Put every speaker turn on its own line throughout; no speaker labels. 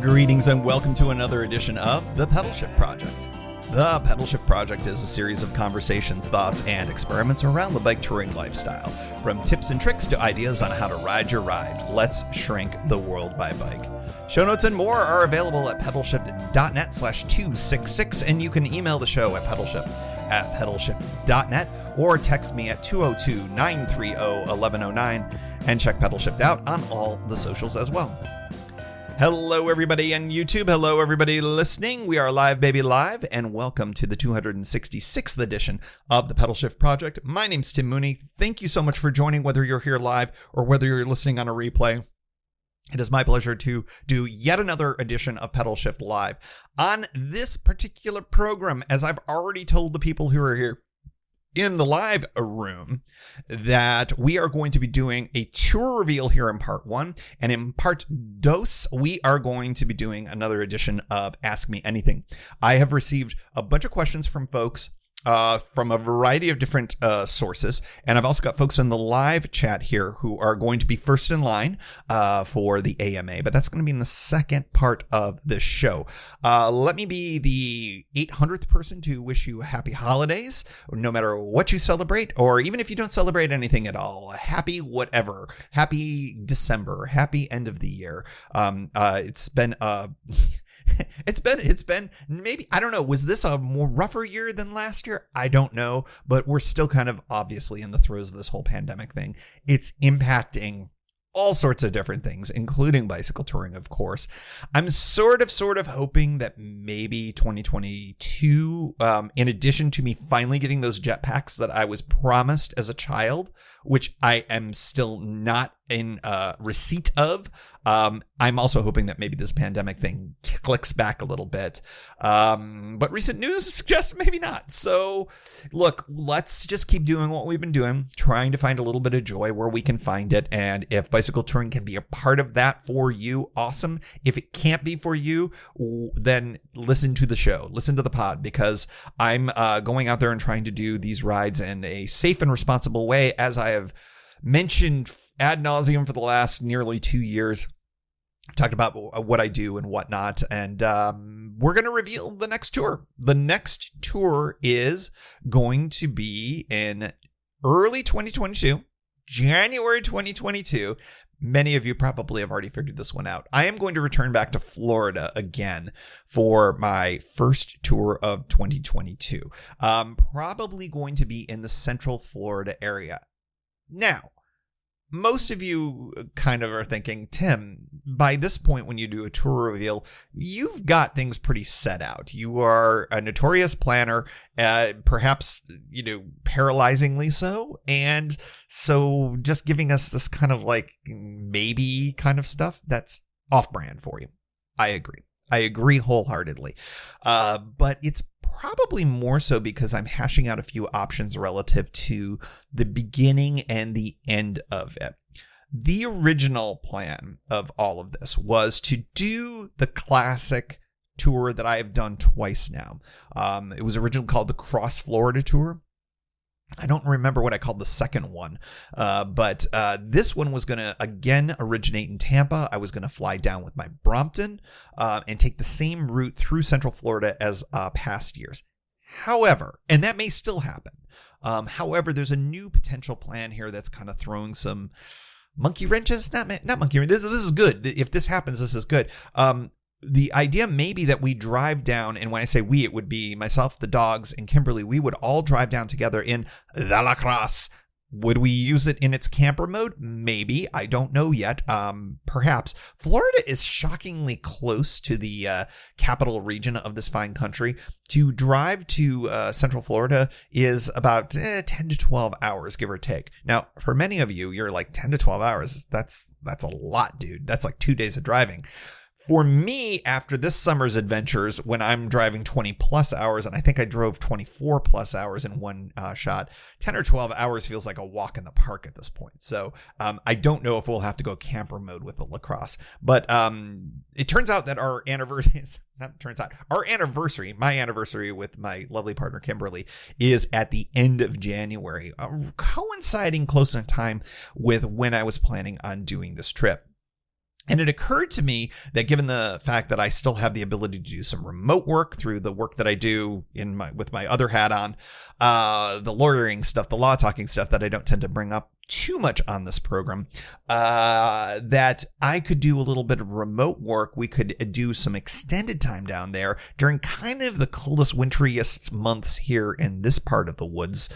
Greetings and welcome to another edition of The Pedal Shift Project. The Pedal Shift Project is a series of conversations, thoughts, and experiments around the bike touring lifestyle. From tips and tricks to ideas on how to ride your ride, let's shrink the world by bike. Show notes and more are available at pedalshift.net/266, and you can email the show at pedalshift@pedalshift.net or text me at 202-930-1109 and check Pedal Shift out on all the socials as well. Hello, everybody on YouTube. Hello, everybody listening. We are live, baby, live, and welcome to the 266th edition of the Pedal Shift Project. My name's Tim Mooney. Thank you so much for joining, whether you're here live or whether you're listening on a replay. It is my pleasure to do yet another edition of Pedal Shift Live. On this particular program, as I've already told the people who are here in the live room, that we are going to be doing a tour reveal here in part 1, and in part 2 we are going to be doing another edition of Ask Me Anything. I have received a bunch of questions from folks from a variety of different sources, and I've also got folks in the live chat here who are going to be first in line for the AMA, but that's going to be in the second part of this show. Let me be the 800th person to wish you happy holidays, no matter what you celebrate, or even if you don't celebrate anything at all, happy whatever, happy December, happy end of the year. It's been it's been maybe, I don't know, was this a more rougher year than last year? I don't know, but we're still kind of obviously in the throes of this whole pandemic thing. It's impacting all sorts of different things, including bicycle touring, of course. I'm sort of hoping that maybe 2022, in addition to me finally getting those jetpacks that I was promised as a child, which I am still not in receipt of, I'm also hoping that maybe this pandemic thing clicks back a little bit. But recent news suggests maybe not. So look, let's just keep doing what we've been doing, trying to find a little bit of joy where we can find it. And if bicycle touring can be a part of that for you, awesome. If it can't be for you, then listen to the show, listen to the pod, because I'm going out there and trying to do these rides in a safe and responsible way, as I have mentioned ad nauseum for the last nearly 2 years. I've talked about what I do and whatnot, and we're going to reveal the next tour. The next tour is going to be in early 2022, January 2022. Many of you probably have already figured this one out. I am going to return back to Florida again for my first tour of 2022. Probably going to be in the Central Florida area. Now, most of you kind of are thinking, Tim, by this point when you do a tour reveal, you've got things pretty set out. You are a notorious planner, perhaps, paralyzingly so. And so just giving us this kind of like maybe kind of stuff, that's off-brand for you. I agree wholeheartedly. But it's probably more so because I'm hashing out a few options relative to the beginning and the end of it. The original plan of all of this was to do the classic tour that I have done twice now. It was originally called the Cross Florida Tour. I don't remember what I called the second one, but this one was going to, again, originate in Tampa. I was going to fly down with my Brompton and take the same route through Central Florida as past years. However, and that may still happen. However, there's a new potential plan here that's kind of throwing some monkey wrenches. Not monkey wrenches. This is good. If this happens, this is good. The idea may be that we drive down, and when I say we, it would be myself, the dogs, and Kimberly. We would all drive down together in the LACROSSE. Would we use it in its camper mode? Maybe. I don't know yet. Perhaps. Florida is shockingly close to the capital region of this fine country. To drive to Central Florida is about 10 to 12 hours, give or take. Now, for many of you, you're like 10 to 12 hours. That's a lot, dude. That's like 2 days of driving. For me, after this summer's adventures, when I'm driving 20 plus hours, and I think I drove 24 plus hours in one shot, 10 or 12 hours feels like a walk in the park at this point. So I don't know if we'll have to go camper mode with the LACROSSE. But it turns out that our anniversary, my anniversary with my lovely partner Kimberly, is at the end of January, coinciding close in time with when I was planning on doing this trip. And it occurred to me that given the fact that I still have the ability to do some remote work through the work that I do with my other hat on, the lawyering stuff, the law talking stuff that I don't tend to bring up too much on this program, that I could do a little bit of remote work. We could do some extended time down there during kind of the coldest, winteriest months here in this part of the woods,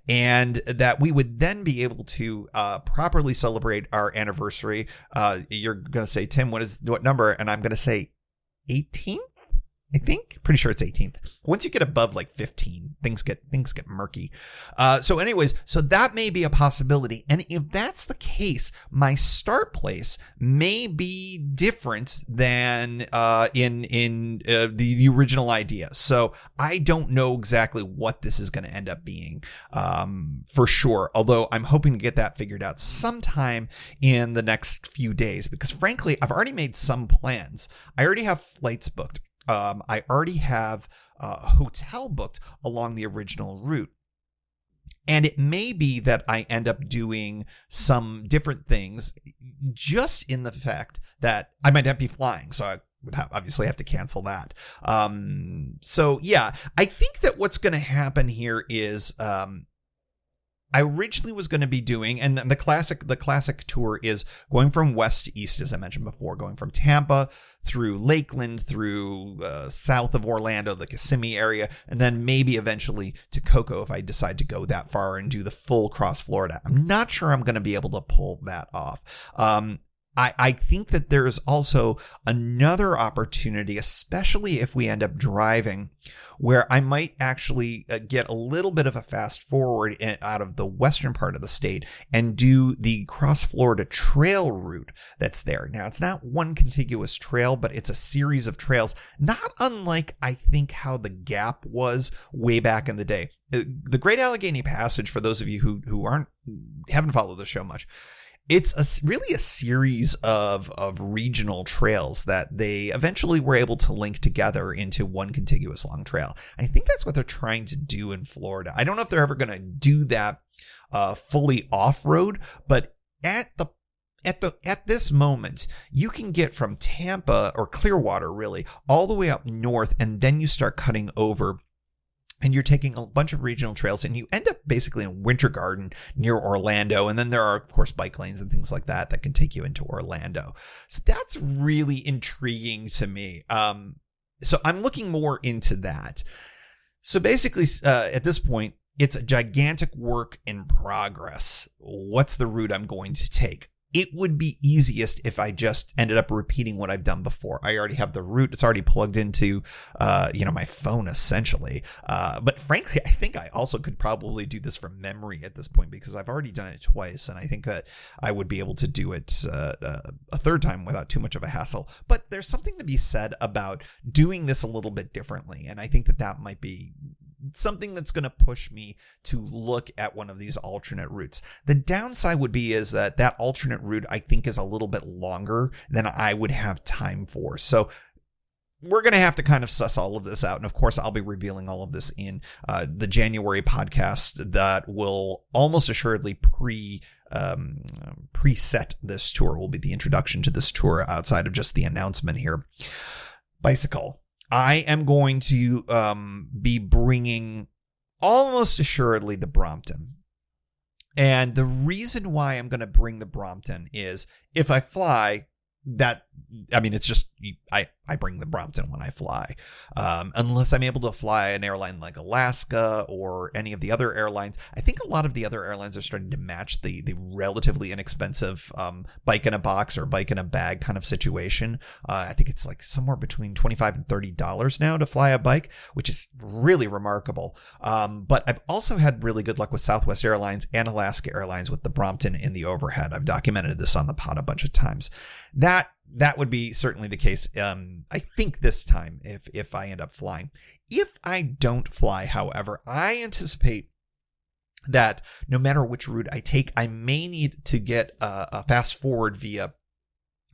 and that we would then be able to properly celebrate our anniversary. You're going to say, Tim, what number? And I'm going to say 18th. I think, pretty sure it's 18th. Once you get above like 15, things get murky. So that may be a possibility. And if that's the case, my start place may be different than in the original idea. So I don't know exactly what this is going to end up being for sure. Although I'm hoping to get that figured out sometime in the next few days, because frankly, I've already made some plans. I already have flights booked. I already have a hotel booked along the original route. And it may be that I end up doing some different things just in the fact that I might not be flying. So I would obviously have to cancel that. So yeah, I think that what's going to happen here is, I originally was going to be doing, and the classic tour is going from west to east, as I mentioned before, going from Tampa through Lakeland, through south of Orlando, the Kissimmee area, and then maybe eventually to Cocoa if I decide to go that far and do the full cross Florida. I'm not sure I'm going to be able to pull that off. I think that there's also another opportunity, especially if we end up driving, where I might actually get a little bit of a fast forward out of the western part of the state and do the cross Florida trail route that's there. Now, it's not one contiguous trail, but it's a series of trails, not unlike, I think, how the Gap was way back in the day. The Great Allegheny Passage, for those of you who haven't followed the show much, it's really a series of regional trails that they eventually were able to link together into one contiguous long trail. I think that's what they're trying to do in Florida. I don't know if they're ever going to do that fully off-road, but at this moment, you can get from Tampa or Clearwater really all the way up north, and then you start cutting over. And you're taking a bunch of regional trails, and you end up basically in Winter Garden near Orlando. And then there are, of course, bike lanes and things like that can take you into Orlando. So that's really intriguing to me. So I'm looking more into that. So basically, at this point, it's a gigantic work in progress. What's the route I'm going to take? It would be easiest if I just ended up repeating what I've done before. I already have the route. It's already plugged into, my phone essentially. But frankly, I think I also could probably do this from memory at this point because I've already done it twice. And I think that I would be able to do it a third time without too much of a hassle. But there's something to be said about doing this a little bit differently. And I think that might be something that's going to push me to look at one of these alternate routes. The downside would be is that alternate route I think is a little bit longer than I would have time for. So we're going to have to kind of suss all of this out. And of course, I'll be revealing all of this in the January podcast that will almost assuredly preset this tour. Will be the introduction to this tour outside of just the announcement here. Bicycle. I am going to be bringing almost assuredly the Brompton. And the reason why I'm going to bring the Brompton is if I fly, it's just, I bring the Brompton when I fly. Unless I'm able to fly an airline like Alaska or any of the other airlines. I think a lot of the other airlines are starting to match the relatively inexpensive bike in a box or bike in a bag kind of situation. I think it's like somewhere between $25 and $30 now to fly a bike, which is really remarkable. But I've also had really good luck with Southwest Airlines and Alaska Airlines with the Brompton in the overhead. I've documented this on the pod a bunch of times. That would be certainly the case, I think, this time if I end up flying. If I don't fly, however, I anticipate that no matter which route I take, I may need to get a fast forward via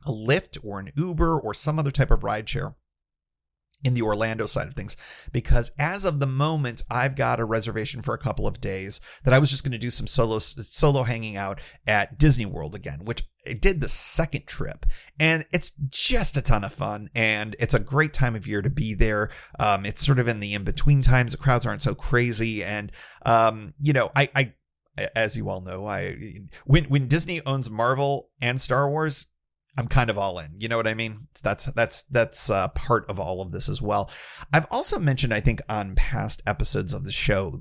a Lyft or an Uber or some other type of rideshare in the Orlando side of things, because as of the moment, I've got a reservation for a couple of days that I was just going to do some solo hanging out at Disney World again, which I did the second trip, and it's just a ton of fun, and it's a great time of year to be there. It's sort of in the in-between times. The crowds aren't so crazy, and I as you all know, when Disney owns Marvel and Star Wars, I'm kind of all in. You know what I mean? That's part of all of this as well. I've also mentioned, I think, on past episodes of the show,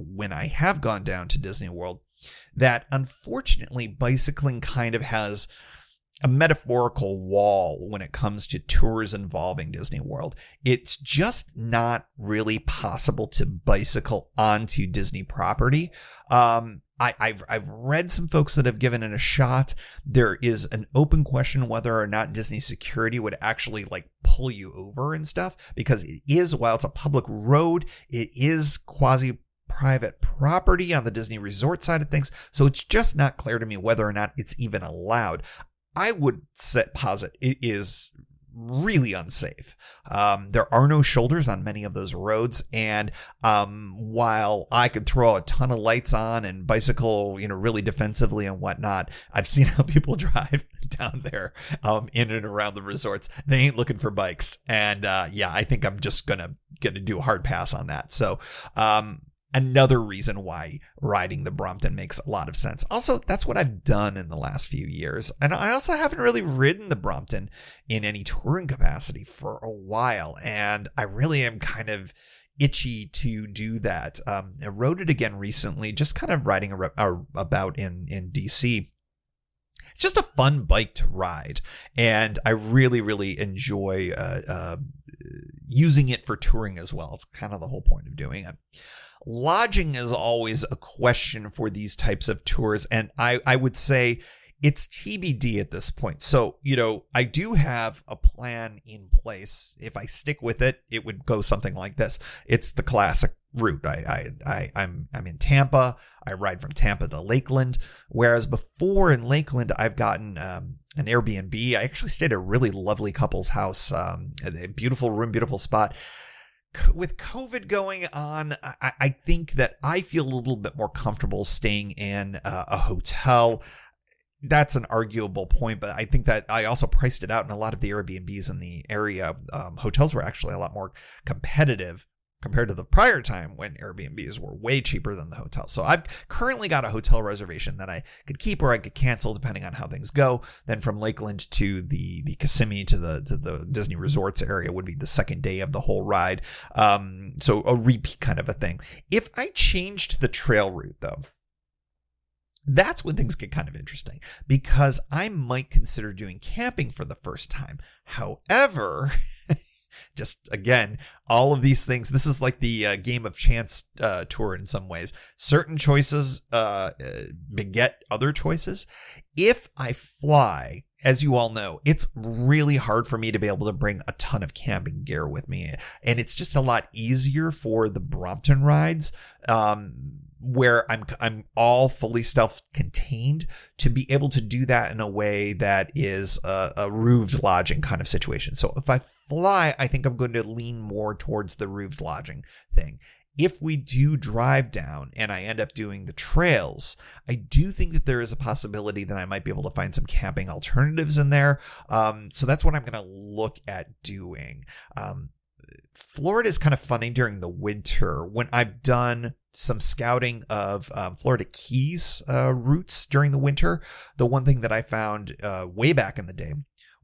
when I have gone down to Disney World, that unfortunately bicycling kind of has a metaphorical wall when it comes to tours involving Disney World. It's just not really possible to bicycle onto Disney property. I've read some folks that have given it a shot. There is an open question whether or not Disney security would actually like pull you over and stuff, because it is, while it's a public road, it is quasi private property on the Disney resort side of things. So it's just not clear to me whether or not it's even allowed. I would posit it is really unsafe. There are no shoulders on many of those roads, and while I could throw a ton of lights on and bicycle, really defensively and whatnot, I've seen how people drive down there in and around the resorts. They ain't looking for bikes, and I think I'm just gonna do a hard pass on that. So another reason why riding the Brompton makes a lot of sense. Also, that's what I've done in the last few years. And I also haven't really ridden the Brompton in any touring capacity for a while. And I really am kind of itchy to do that. I rode it again recently, just kind of riding about in DC. It's just a fun bike to ride. And I really, really enjoy using it for touring as well. It's kind of the whole point of doing it. Lodging is always a question for these types of tours, and I would say it's TBD at this point. So, I do have a plan in place. If I stick with it, it would go something like this. It's the classic route. I'm in Tampa. I ride from Tampa to Lakeland, whereas before in Lakeland, I've gotten an Airbnb. I actually stayed at a really lovely couple's house, a beautiful room, beautiful spot. With COVID going on, I think that I feel a little bit more comfortable staying in a hotel. That's an arguable point, but I think that I also priced it out, and a lot of the Airbnbs in the area, hotels were actually a lot more competitive compared to the prior time when Airbnbs were way cheaper than the hotel. So I've currently got a hotel reservation that I could keep or I could cancel depending on how things go. Then from Lakeland to the Kissimmee to the Disney Resorts area would be the second day of the whole ride. So a repeat kind of a thing. If I changed the trail route though, that's when things get kind of interesting, because I might consider doing camping for the first time. However, just again, all of these things, this is like the game of chance tour in some ways. Certain choices beget other choices. If I fly, as you all know, it's really hard for me to be able to bring a ton of camping gear with me. And it's just a lot easier for the Brompton rides, where I'm all fully self-contained, to be able to do that in a way that is a roofed lodging kind of situation. So if I fly, I think I'm going to lean more towards the roofed lodging thing. If we do drive down and I end up doing the trails, I do think that there is a possibility that I might be able to find some camping alternatives in there. So that's what I'm going to look at doing. Florida is kind of funny during the winter. When I've done some scouting of Florida Keys routes during the winter, the one thing that I found way back in the day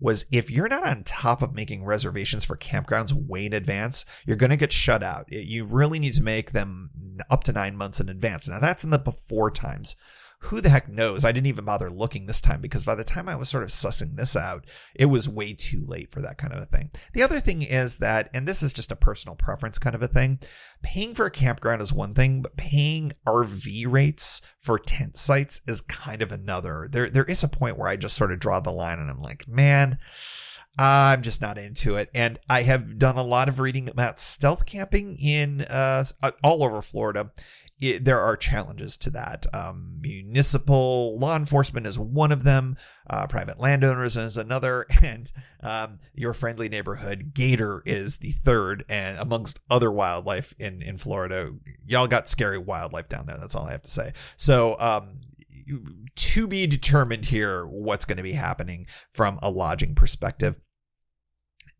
was if you're not on top of making reservations for campgrounds way in advance, you're going to get shut out. You really need to make them up to 9 months in advance. Now, that's in the before times. Who the heck knows? I didn't even bother looking this time, because by the time I was sort of sussing this out, it was way too late for that kind of a thing. The other thing is that, and this is just a personal preference kind of a thing, paying for a campground is one thing, but paying RV rates for tent sites is kind of another. There is a point where I just sort of draw the line and I'm like, man, I'm just not into it. And I have done a lot of reading about stealth camping in all over Florida. there are challenges to that. Municipal law enforcement is one of them. Private landowners is another. And your friendly neighborhood gator is the third. And amongst other wildlife in Florida, y'all got scary wildlife down there. That's all I have to say. So to be determined here what's going to be happening from a lodging perspective.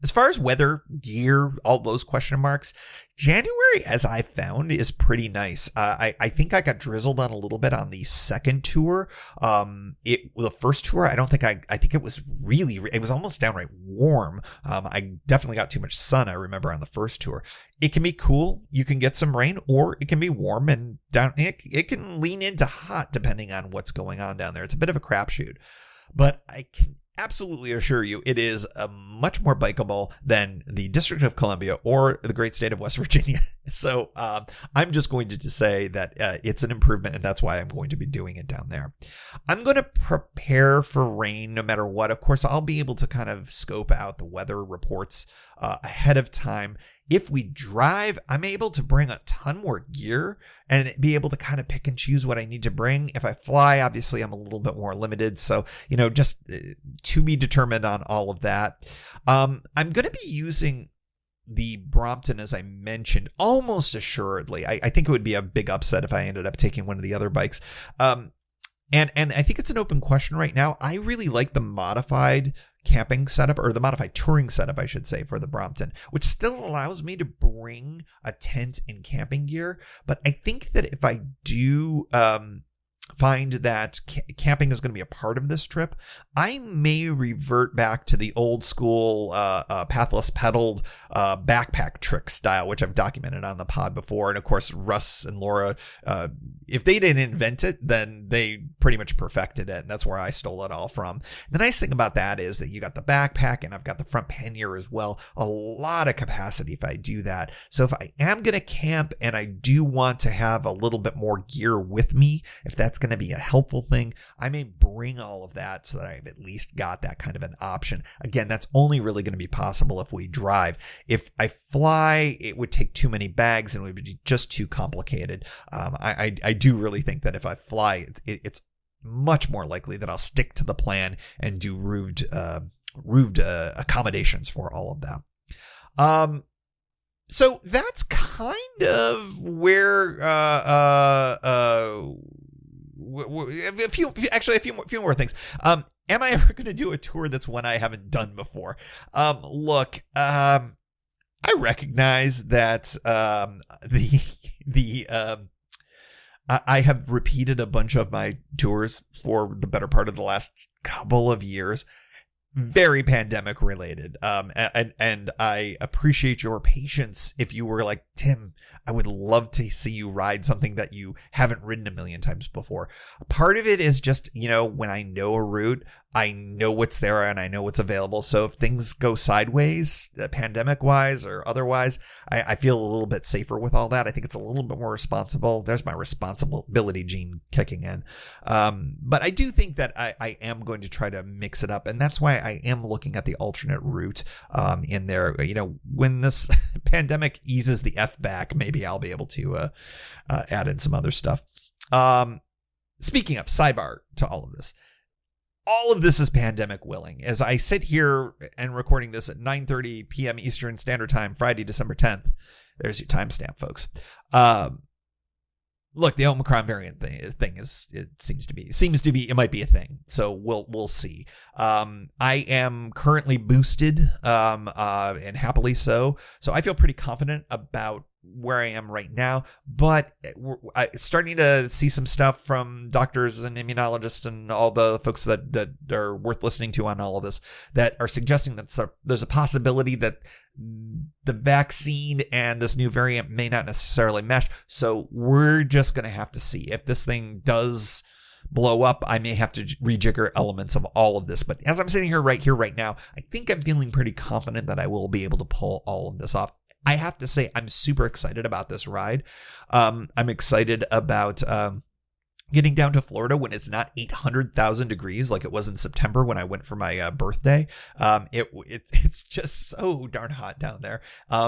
As far as weather, gear, all those question marks, January, as I found, is pretty nice. I think I got drizzled on a little bit on the second tour. The first tour, I think it was it was almost downright warm. I definitely got too much sun, I remember, on the first tour. It can be cool. You can get some rain, or it can be warm and down. It can lean into hot depending on what's going on down there. It's a bit of a crapshoot, but I can absolutely assure you it is much more bikeable than the District of Columbia or the great state of West Virginia. So I'm just going to say that it's an improvement, and that's why I'm going to be doing it down there. I'm going to prepare for rain no matter what. Of course, I'll be able to kind of scope out the weather reports ahead of time. If we drive, I'm able to bring a ton more gear and be able to kind of pick and choose what I need to bring. If I fly, obviously I'm a little bit more limited. So, just to be determined on all of that. I'm going to be using the Brompton, as I mentioned, almost assuredly. I think it would be a big upset if I ended up taking one of the other bikes. And I think it's an open question right now. I really like the modified camping setup, or the modified touring setup, I should say, for the Brompton, which still allows me to bring a tent and camping gear. But I think that if I do find that camping is going to be a part of this trip, I may revert back to the old school pathless pedaled backpack trick style, which I've documented on the pod before. And of course, Russ and Laura, if they didn't invent it, then they pretty much perfected it. And that's where I stole it all from. The nice thing about that is that you got the backpack, and I've got the front pannier as well. A lot of capacity if I do that. So if I am going to camp and I do want to have a little bit more gear with me, if that's going to be a helpful thing, I may bring all of that so that I've at least got that kind of an option. Again, that's only really going to be possible if we drive. If I fly, it would take too many bags and it would be just too complicated. I do really think that if I fly, it's much more likely that I'll stick to the plan and do roofed accommodations for all of that. So that's kind of where a few more things. Am I ever going to do a tour that's one I haven't done before? Look, I recognize that I have repeated a bunch of my tours for the better part of the last couple of years. Very pandemic related. And I appreciate your patience. If you were like, Tim, I would love to see you ride something that you haven't ridden a million times before. Part of it is just, when I know a route, I know what's there and I know what's available. So if things go sideways, pandemic wise or otherwise, I feel a little bit safer with all that. I think it's a little bit more responsible. There's my responsibility gene kicking in. But I do think that I am going to try to mix it up. And that's why I am looking at the alternate route in there. When this pandemic eases the F back, maybe I'll be able to add in some other stuff. Speaking of, sidebar to all of this. All of this is pandemic willing. As I sit here and recording this at 9:30 p.m. Eastern Standard Time, Friday, December 10th. There's your timestamp, folks. Look, the Omicron variant thing seems to be it might be a thing. So we'll see. I am currently boosted, and happily so. So I feel pretty confident about where I am right now, but we're starting to see some stuff from doctors and immunologists and all the folks that are worth listening to on all of this that are suggesting that there's a possibility that the vaccine and this new variant may not necessarily mesh. So we're just going to have to see if this thing does blow up. I may have to rejigger elements of all of this, but as I'm sitting here right now, I think I'm feeling pretty confident that I will be able to pull all of this off. I have to say, I'm super excited about this ride. I'm excited about getting down to Florida when it's not 800,000 degrees like it was in September when I went for my birthday. It's just so darn hot down there.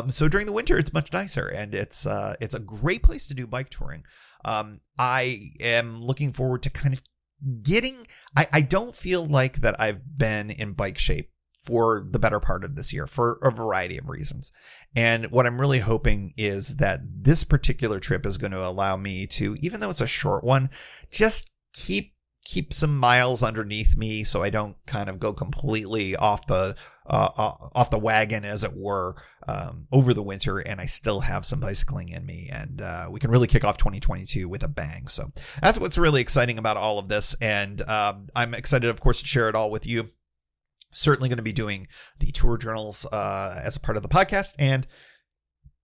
So during the winter, it's much nicer, and it's a great place to do bike touring. I am looking forward to kind of getting, I don't feel like that I've been in bike shape for the better part of this year for a variety of reasons. And what I'm really hoping is that this particular trip is going to allow me to, even though it's a short one, just keep some miles underneath me so I don't kind of go completely off the wagon, as it were, over the winter, and I still have some bicycling in me, and we can really kick off 2022 with a bang. So that's what's really exciting about all of this, and I'm excited, of course, to share it all with you. Certainly going to be doing the tour journals as a part of the podcast, and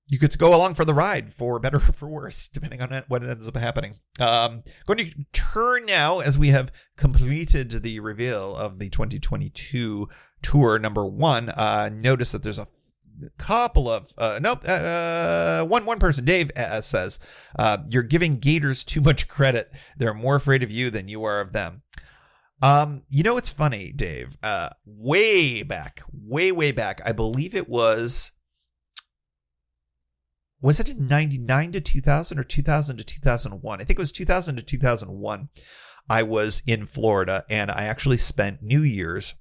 you get to go along for the ride, for better or for worse, depending on what ends up happening. Going to turn now, as we have completed the reveal of the 2022 tour number 1. Notice that there's a couple of one person, Dave, says you're giving Gators too much credit. They're more afraid of you than you are of them. It's funny, Dave, way back, I believe it was it in 99 to 2000 or 2000 to 2001? I think it was 2000 to 2001. I was in Florida, and I actually spent New Year's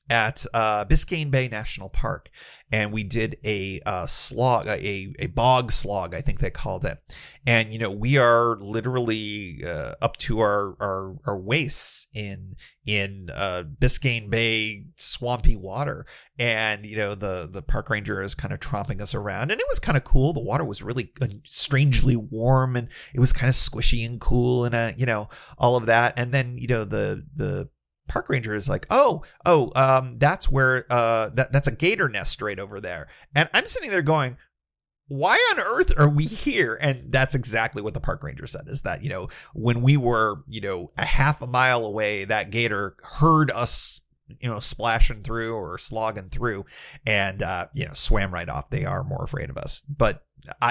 at Biscayne Bay National Park, and we did a slog, a bog slog, I think they called it. And we are literally up to our waists in Biscayne Bay swampy water, and the park ranger is kind of tromping us around, and it was kind of cool. The water was really strangely warm, and it was kind of squishy and cool, and all of that. And then the park ranger is like, that's where that's a gator nest right over there. And I'm sitting there going, why on earth are we here? And that's exactly what the park ranger said, is that when we were a half a mile away, that gator heard us splashing through or slogging through, and swam right off. They are more afraid of us, but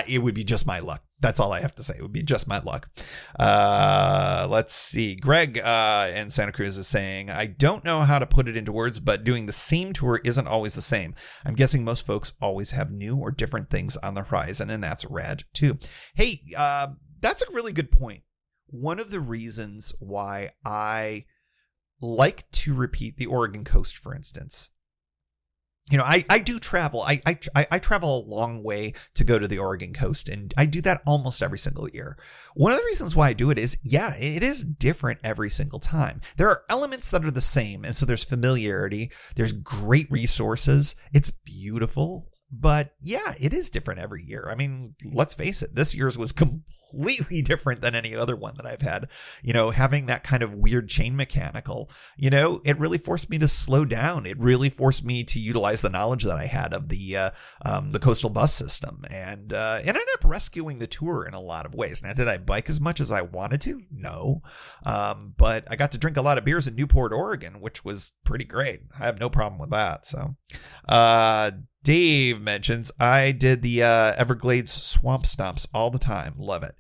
it would be just my luck. That's all I have to say. It would be just my luck. Let's see. Greg in Santa Cruz is saying, I don't know how to put it into words, but doing the same tour isn't always the same. I'm guessing most folks always have new or different things on the horizon, and that's rad too. Hey, that's a really good point. One of the reasons why I like to repeat the Oregon coast, for instance. I do travel. I travel a long way to go to the Oregon coast, and I do that almost every single year. One of the reasons why I do it is, it is different every single time. There are elements that are the same, and so there's familiarity. There's great resources. It's beautiful, but it is different every year. I mean, let's face it, this year's was completely different than any other one that I've had. Having that kind of weird chain mechanical, it really forced me to slow down. It really forced me to utilize the knowledge that I had of the coastal bus system, and it ended up rescuing the tour in a lot of ways. Now, did I bike as much as I wanted to? No, but I got to drink a lot of beers in Newport, Oregon, which was pretty great. I have no problem with that. So, Dave mentions I did the Everglades swamp stomps all the time. Love it.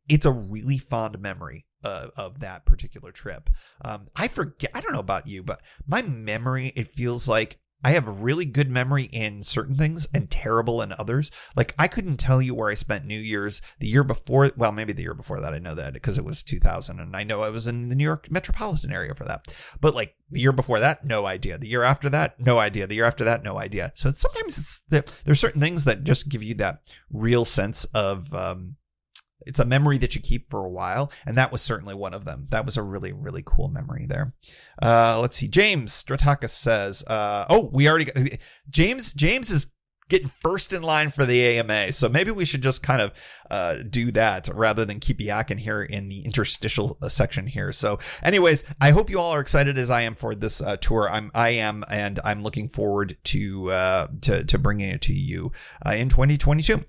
It's a really fond memory of that particular trip. I forget. I don't know about you, but my memory, it feels like I have really good memory in certain things and terrible in others. Like, I couldn't tell you where I spent New Year's the year before. Well, maybe the year before that. I know that because it was 2000, and I know I was in the New York metropolitan area for that. But like the year before that, no idea. The year after that, no idea. The year after that, no idea. So sometimes there's certain things that just give you that real sense of it's a memory that you keep for a while, and that was certainly one of them. That was a really, really cool memory there. Let's see. James Stratakis says, we already got James is getting first in line for the AMA, so maybe we should just kind of do that rather than keep yakking here in the interstitial section here. So anyways, I hope you all are excited as I am for this tour. I am, and I'm looking forward to bringing it to you in 2022.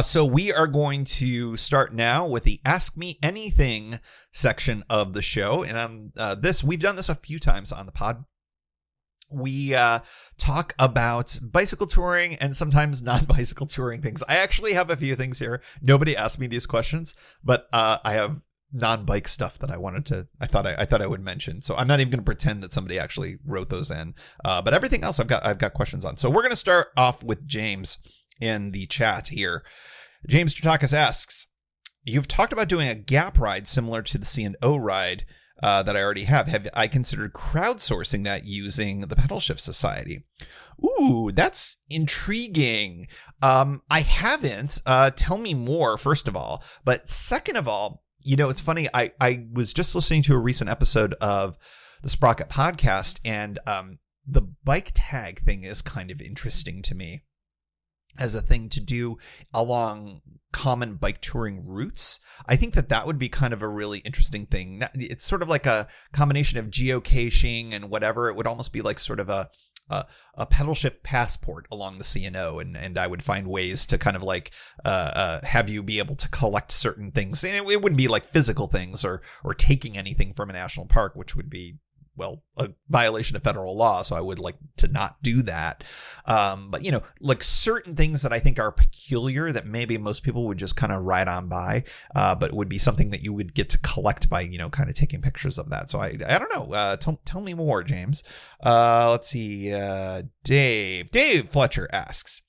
So we are going to start now with the Ask Me Anything section of the show. And we've done this a few times on the pod. we talk about bicycle touring and sometimes non-bicycle touring things. I actually have a few things here. Nobody asked me these questions, but I have non-bike stuff that I thought I would mention. So I'm not even going to pretend that somebody actually wrote those in. But everything else I've got questions on. So we're going to start off with James in the chat here. James Stratakis asks, you've talked about doing a gap ride similar to the C&O ride that I already have. Have I considered crowdsourcing that using the Pedal Shift Society? Ooh, that's intriguing. I haven't. Tell me more, first of all. But second of all, it's funny. I was just listening to a recent episode of the Sprocket podcast, and the bike tag thing is kind of interesting to me as a thing to do along common bike touring routes. I think that would be kind of a really interesting thing. It's sort of like a combination of geocaching and whatever. It would almost be like sort of a pedal shift passport along the C&O, and I would find ways to kind of like have you be able to collect certain things. And it wouldn't be like physical things or taking anything from a national park, which would be, well, a violation of federal law. So I would like to not do that. But, like certain things that I think are peculiar that maybe most people would just kind of ride on by, but it would be something that you would get to collect by, kind of taking pictures of that. So I don't know. Tell me more, James. Let's see. Dave Fletcher asks,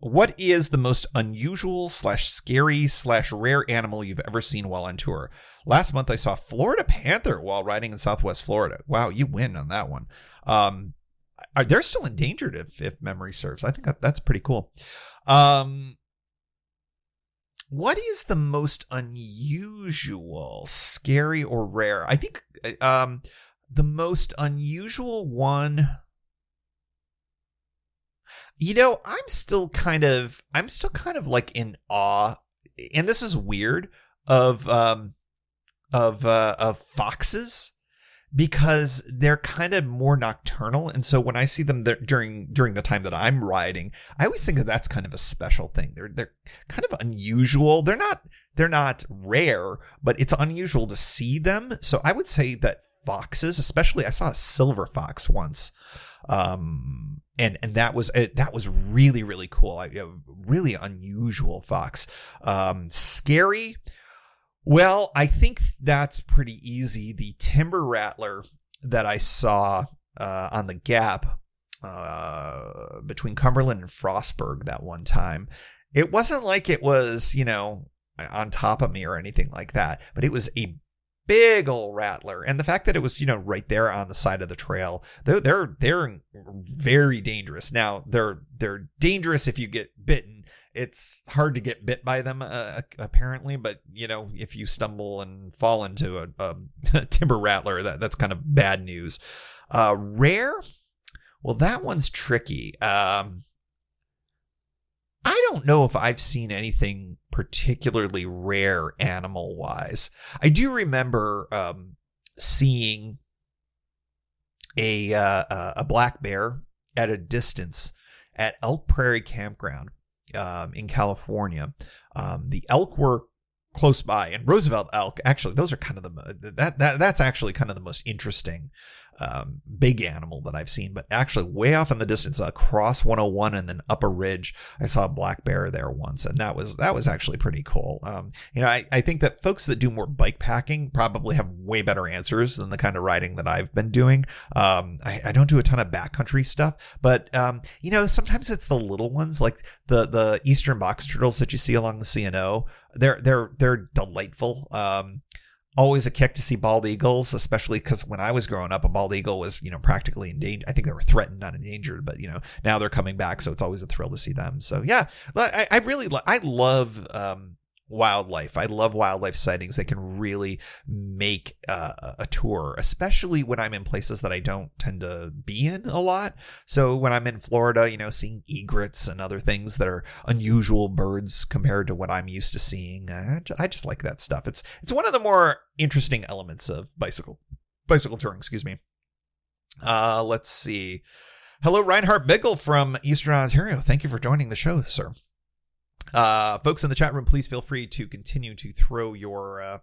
what is the most unusual / scary / rare animal you've ever seen while on tour? Last month, I saw Florida panther while riding in Southwest Florida. Wow, you win on that one. They're still endangered if memory serves. I think that's pretty cool. What is the most unusual, scary, or rare? I think the most unusual one... I'm still kind of like in awe, and this is weird, of foxes, because they're kind of more nocturnal, and so when I see them during the time that I'm riding, I always think that that's kind of a special thing. They're kind of unusual. They're not rare, but it's unusual to see them. So I would say that foxes, especially, I saw a silver fox once. And that was really, really cool. A really unusual fox. Scary. Well, I think that's pretty easy. The timber rattler that I saw on the gap between Cumberland and Frostburg that one time, it wasn't like it was, on top of me or anything like that, but it was a big old rattler, and the fact that it was right there on the side of the trail, they're very dangerous. Now they're dangerous if you get bitten. It's hard to get bit by them apparently, but if you stumble and fall into a timber rattler, that's kind of bad news. Rare, well, that one's tricky. I don't know if I've seen anything particularly rare animal wise. I do remember seeing a black bear at a distance at Elk Prairie Campground in California. The elk were close by, and Roosevelt elk, actually, those are kind of that's actually kind of the most interesting big animal that I've seen. But actually way off in the distance across 101 and then up a ridge, I saw a black bear there once, and that was actually pretty cool. I think that folks that do more bike packing probably have way better answers than the kind of riding that I've been doing. I don't do a ton of backcountry stuff, but sometimes it's the little ones, like the eastern box turtles that you see along the C&O. They're delightful. Always a kick to see bald eagles, especially because when I was growing up, a bald eagle was, practically endangered. I think they were threatened, not endangered, but, now they're coming back. So it's always a thrill to see them. So yeah, I love wildlife. I love wildlife sightings. They can really make a tour, especially when I'm in places that I don't tend to be in a lot. So when I'm in Florida, seeing egrets and other things that are unusual birds compared to what I'm used to seeing, I just like that stuff. It's one of the more interesting elements of bicycle touring. Excuse me. Let's see. Hello, Reinhard Biggle from Eastern Ontario. Thank you for joining the show, sir. Folks in the chat room, please feel free to continue to throw your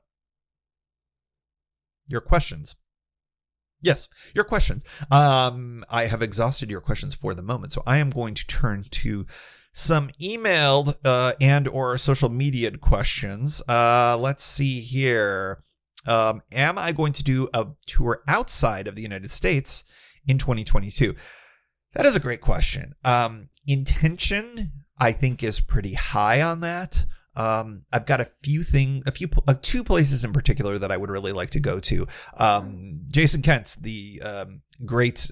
questions Yes, your questions. I have exhausted your questions for the moment, so I am going to turn to some emailed and or social media questions. Let's see here. Am I going to do a tour outside of the United States in 2022? That is a great question. Intention, I think, is pretty high on that. I've got two places in particular that I would really like to go to. Jason Kent, the great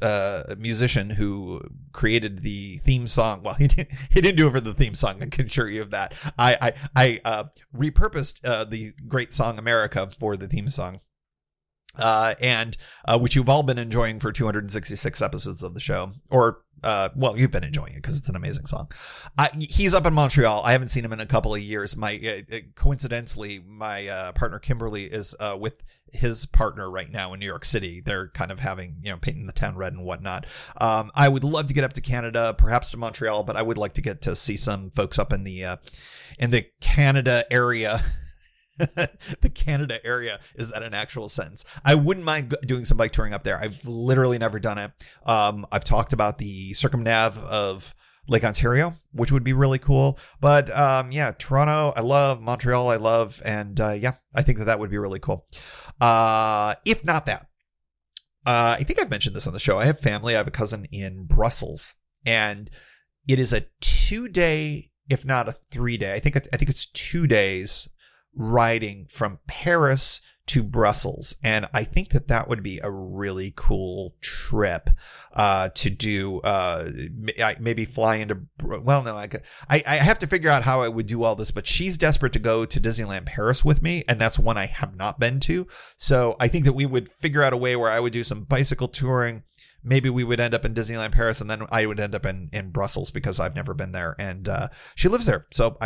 musician who created the theme song. Well, he didn't do it for the theme song. I can assure you of that. I repurposed the great song America for the theme song. And which you've all been enjoying for 266 episodes of the show, or well, you've been enjoying it because it's an amazing song. He's up in Montreal. I haven't seen him in a couple of years. Coincidentally, my partner Kimberly is with his partner right now in New York City. They're kind of having, painting the town red and whatnot. I would love to get up to Canada, perhaps to Montreal, but I would like to get to see some folks up in the Canada area. The Canada area, is that an actual sentence? I wouldn't mind doing some bike touring up there. I've literally never done it. I've talked about the circumnav of Lake Ontario, which would be really cool. But yeah, Toronto, I love. Montreal, I love. And yeah, I think that would be really cool. If not that, I think I've mentioned this on the show. I have family. I have a cousin in Brussels, and it is a 2-day, if not a 3-day. I think it's 2 days riding from Paris to Brussels. And I think that would be a really cool trip to do. Maybe fly into, well, no, I have to figure out how I would do all this, but she's desperate to go to Disneyland Paris with me. And that's one I have not been to. So I think that we would figure out a way where I would do some bicycle touring. Maybe we would end up in Disneyland Paris, and then I would end up in Brussels because I've never been there. And she lives there. So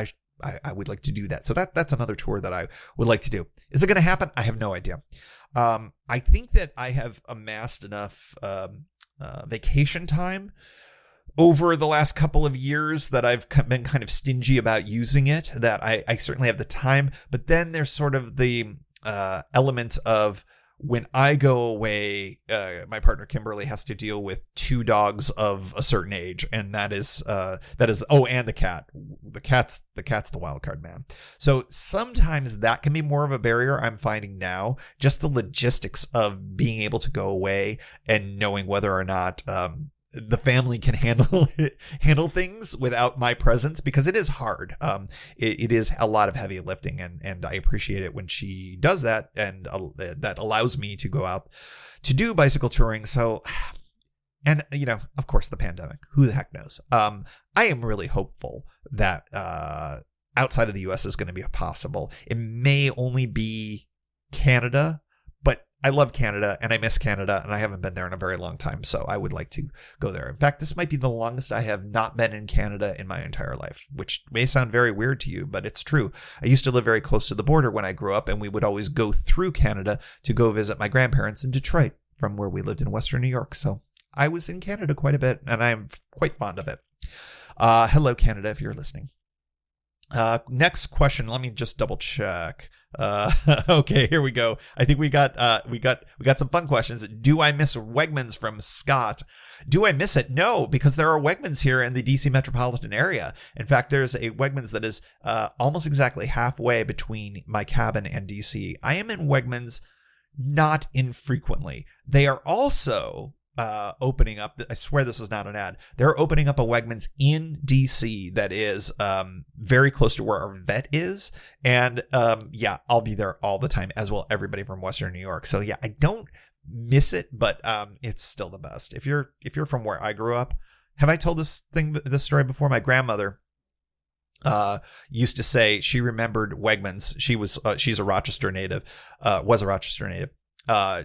I would like to do that. So that's another tour that I would like to do. Is it going to happen? I have no idea. I think that I have amassed enough vacation time over the last couple of years that I've been kind of stingy about using it, that I certainly have the time. But then there's sort of the element of, when I go away, my partner Kimberly has to deal with 2 dogs of a certain age, and that is and the cat. The cat's the wild card, man. So sometimes that can be more of a barrier. I'm finding now, just the logistics of being able to go away and knowing whether or not the family can handle things without my presence, because it is hard. It is a lot of heavy lifting, and I appreciate it when she does that, and that allows me to go out to do bicycle touring. So, and of course, the pandemic, who the heck knows? I am really hopeful that outside of the US is going to be possible. It may only be Canada, but I love Canada and I miss Canada, and I haven't been there in a very long time. So I would like to go there. In fact, this might be the longest I have not been in Canada in my entire life, which may sound very weird to you, but it's true. I used to live very close to the border when I grew up, and we would always go through Canada to go visit my grandparents in Detroit from where we lived in Western New York. So I was in Canada quite a bit, and I'm quite fond of it. Hello, Canada, if you're listening. Next question. Let me just double check. Okay, here we go. I think we got some fun questions. Do I miss Wegmans from Scott? Do I miss it? No, because there are Wegmans here in the DC metropolitan area. In fact, there's a Wegmans that is almost exactly halfway between my cabin and DC. I am in Wegmans not infrequently. They are also opening up, I swear this is not an ad, they're opening up a Wegmans in DC that is very close to where our vet is, and yeah, I'll be there all the time, as will everybody from Western New York. So yeah, I don't miss it, but it's still the best. If you're from where I grew up, have I told this story before? My grandmother used to say she remembered Wegmans. She's a Rochester native, was a Rochester native.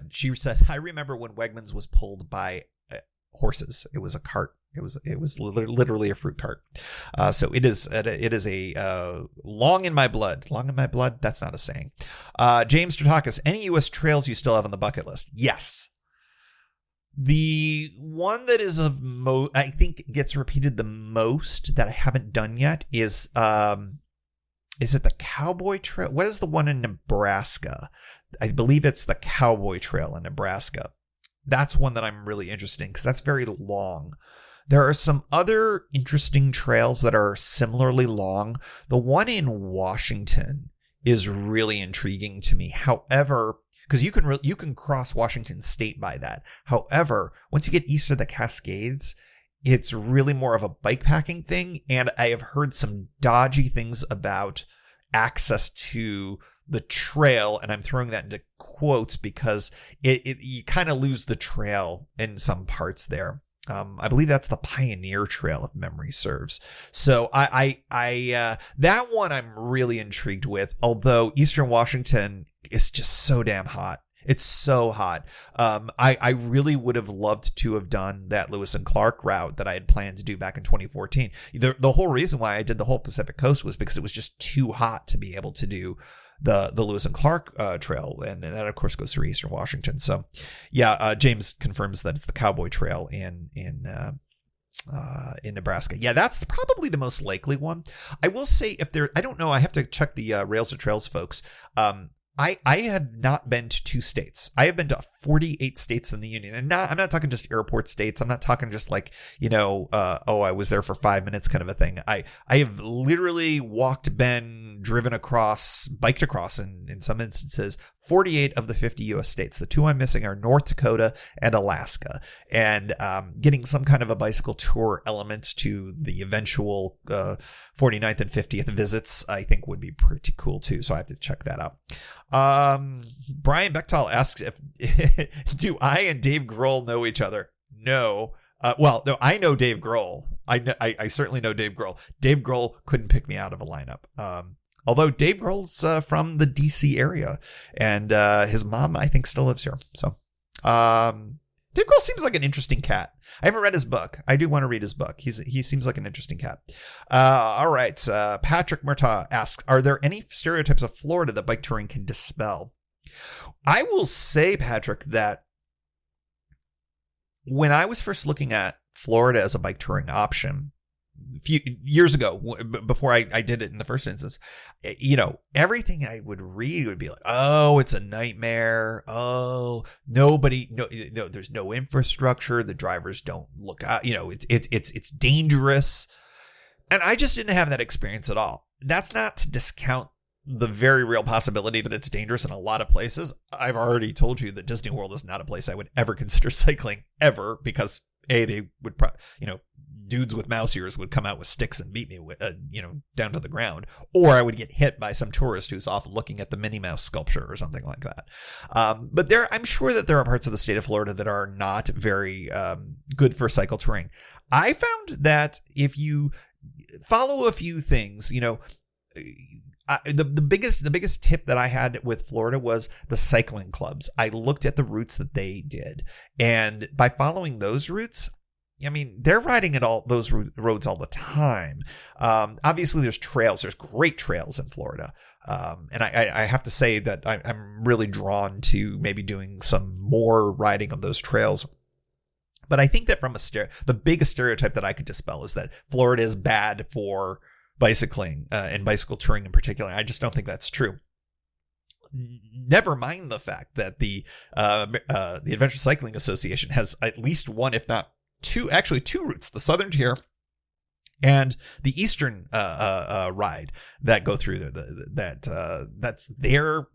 She said, I remember when Wegmans was pulled by horses. It was a cart. It was literally a fruit cart. So it is a long in my blood. Long in my blood. That's not a saying. James Stratakis, any U.S. trails you still have on the bucket list? Yes. The one that is I think gets repeated the most that I haven't done yet is it the Cowboy Trail? What is the one in Nebraska? I believe it's the Cowboy Trail in Nebraska. That's one that I'm really interested in because that's very long. There are some other interesting trails that are similarly long. The one in Washington is really intriguing to me. However, because you can cross Washington State by that. However, once you get east of the Cascades, it's really more of a bikepacking thing. And I have heard some dodgy things about access to the trail. And I'm throwing that into quotes because you kind of lose the trail in some parts there. I believe that's the Pioneer Trail, if memory serves. So that one I'm really intrigued with. Although Eastern Washington is just so damn hot. It's so hot. I really would have loved to have done that Lewis and Clark route that I had planned to do back in 2014. The whole reason why I did the whole Pacific Coast was because it was just too hot to be able to do the Lewis and Clark trail, and that of course goes through Eastern Washington. So yeah, James confirms that it's the Cowboy Trail in Nebraska. Yeah, that's probably the most likely one. I will say I don't know, I have to check the Rails to Trails folks. I have not been to 2 states. I have been to 48 states in the union. And I'm not talking just airport states. I'm not talking just like, I was there for 5 minutes kind of a thing. I have literally driven across, biked across in some instances, 48 of the 50 U.S. states. The 2 I'm missing are North Dakota and Alaska. And getting some kind of a bicycle tour element to the eventual 49th and 50th visits, I think would be pretty cool too. So I have to check that out. Brian Bechtel asks do I and Dave Grohl know each other? No. No, I know Dave Grohl. I certainly know Dave Grohl. Dave Grohl couldn't pick me out of a lineup. Although Dave Grohl's from the DC area, and his mom, I think, still lives here. So, Dave Grohl seems like an interesting cat. I haven't read his book. I do want to read his book. He seems like an interesting cat. All right. Patrick Murtaugh asks, are there any stereotypes of Florida that bike touring can dispel? I will say, Patrick, that when I was first looking at Florida as a bike touring option, a few years ago, before I did it in the first instance, everything I would read would be like, oh, it's a nightmare. Oh, there's no infrastructure. The drivers don't look out. It's dangerous. And I just didn't have that experience at all. That's not to discount the very real possibility that it's dangerous in a lot of places. I've already told you that Disney World is not a place I would ever consider cycling ever, because they would dudes with mouse ears would come out with sticks and beat me down to the ground, or I would get hit by some tourist who's off looking at the Minnie Mouse sculpture or something like that. But I'm sure that there are parts of the state of Florida that are not very good for cycle touring. I found that if you follow a few things, the biggest tip that I had with Florida was the cycling clubs. I looked at the routes that they did, and by following those routes, I mean, they're riding those roads all the time. Obviously, there's trails. There's great trails in Florida. And I have to say that I'm really drawn to maybe doing some more riding of those trails. But I think that the biggest stereotype that I could dispel is that Florida is bad for bicycling and bicycle touring in particular. I just don't think that's true. Never mind the fact that the Adventure Cycling Association has at least one, if not two routes: the southern tier and the eastern ride that go through there. That's their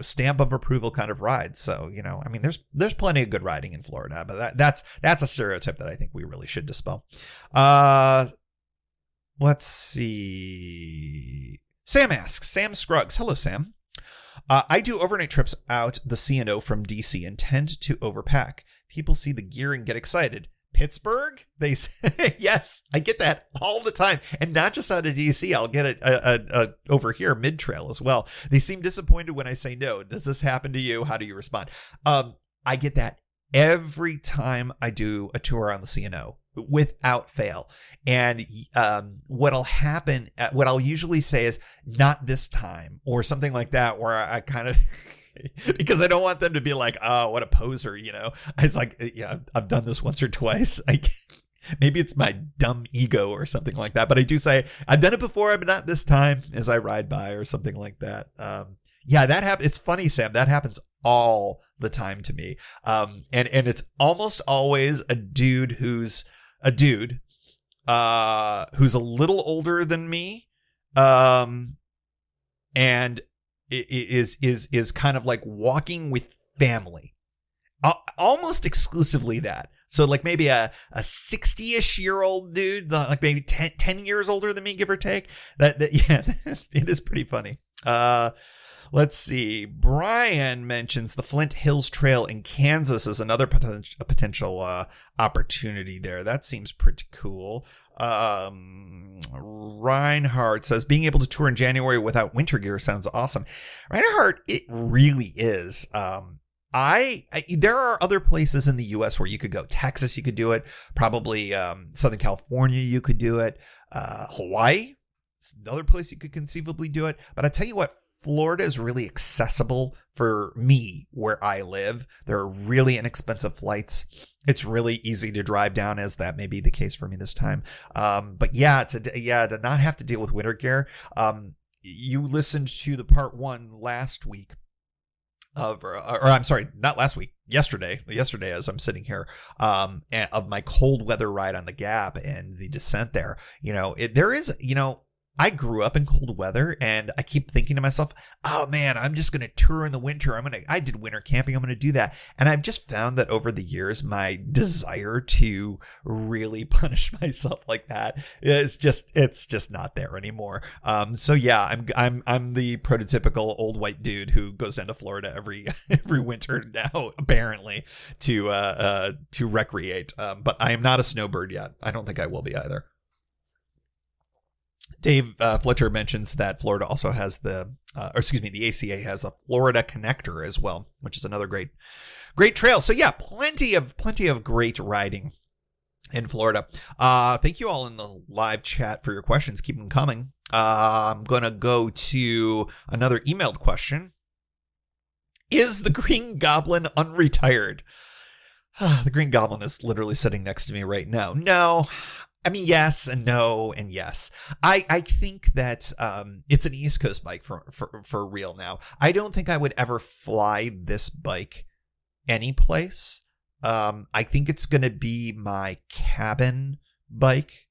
stamp of approval kind of ride. So I mean, there's plenty of good riding in Florida, but that's a stereotype that I think we really should dispel. Let's see. Sam Scruggs. Hello, Sam. I do overnight trips out the C&O from DC and tend to overpack. People see the gear and get excited. Pittsburgh? They say, yes, I get that all the time. And not just out of DC, I'll get it over here mid-trail as well. They seem disappointed when I say no. Does this happen to you? How do you respond? I get that every time I do a tour on the C&O, without fail. And what'll usually say is, not this time, or something like that, where I kind of... because I don't want them to be like, oh, what a poser, It's like, yeah, I've done this once or twice. Maybe it's my dumb ego or something like that. But I do say, I've done it before, but not this time, as I ride by or something like that. Yeah, it's funny, Sam. That happens all the time to me. And it's almost always a dude who's a little older than me. And is kind of like walking with family. Almost exclusively that. So like maybe a 60-ish year old dude, like maybe 10 years older than me, give or take. That yeah, it is pretty funny. Let's see. Brian mentions the Flint Hills Trail in Kansas as another potential opportunity there. That seems pretty cool. Reinhardt says being able to tour in January without winter gear sounds awesome. Reinhardt, it really is. There are other places in the U.S. where you could go. Texas, you could do it. Probably Southern California, you could do it. Hawaii, it's another place you could conceivably do it. But I tell you what, Florida is really accessible for me where I live. There are really inexpensive flights. It's really easy to drive down, as that may be the case for me this time. But yeah, to not have to deal with winter gear. You listened to the part 1 last week or I'm sorry, not last week, yesterday as I'm sitting here, of my cold weather ride on the Gap and the descent there. I grew up in cold weather, and I keep thinking to myself, oh man, I'm just going to tour in the winter. I did winter camping. I'm going to do that. And I've just found that over the years, my desire to really punish myself like that it's just not there anymore. So yeah, I'm the prototypical old white dude who goes down to Florida every winter now, apparently, to recreate. But I am not a snowbird yet. I don't think I will be either. Dave Fletcher mentions that Florida also has the ACA has a Florida connector as well, which is another great trail. So yeah, plenty of great riding in Florida. Thank you all in the live chat for your questions. Keep them coming. I'm going to go to another emailed question. Is the Green Goblin unretired? The Green Goblin is literally sitting next to me right now. No. I mean, yes and no and yes. I think that it's an East Coast bike for real now. I don't think I would ever fly this bike anyplace. I think it's going to be my cabin bike.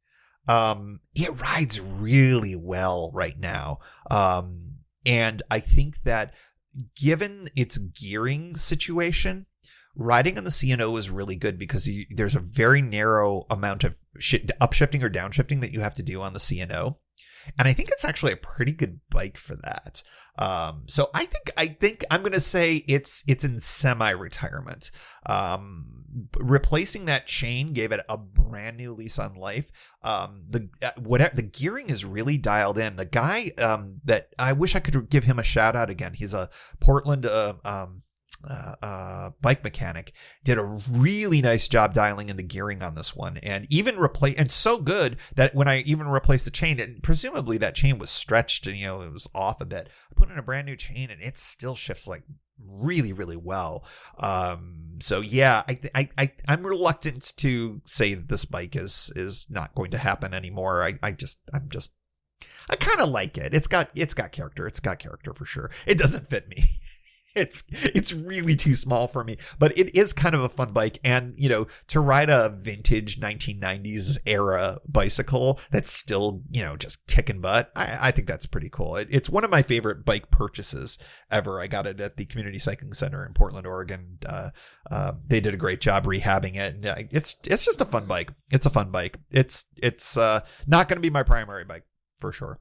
It rides really well right now. And I think that given its gearing situation, riding on the C&O is really good because there's a very narrow amount of upshifting or downshifting that you have to do on the C&O. And I think it's actually a pretty good bike for that. So I think I'm going to say it's in semi-retirement. Replacing that chain gave it a brand new lease on life. The gearing is really dialed in. The guy that I wish I could give him a shout out again. He's a Portland bike mechanic, did a really nice job dialing in the gearing on this one, and even and so good that when I even replaced the chain, and presumably that chain was stretched and it was off a bit, I put in a brand new chain and it still shifts like really, really well. So yeah, I'm reluctant to say that this bike is not going to happen anymore. I kind of like it. It's got character. It's got character for sure. It doesn't fit me. It's really too small for me, but it is kind of a fun bike. And, to ride a vintage 1990s era bicycle that's still, just kicking butt, I think that's pretty cool. It's one of my favorite bike purchases ever. I got it at the Community Cycling Center in Portland, Oregon. They did a great job rehabbing it. And it's just a fun bike. It's a fun bike. It's not going to be my primary bike for sure.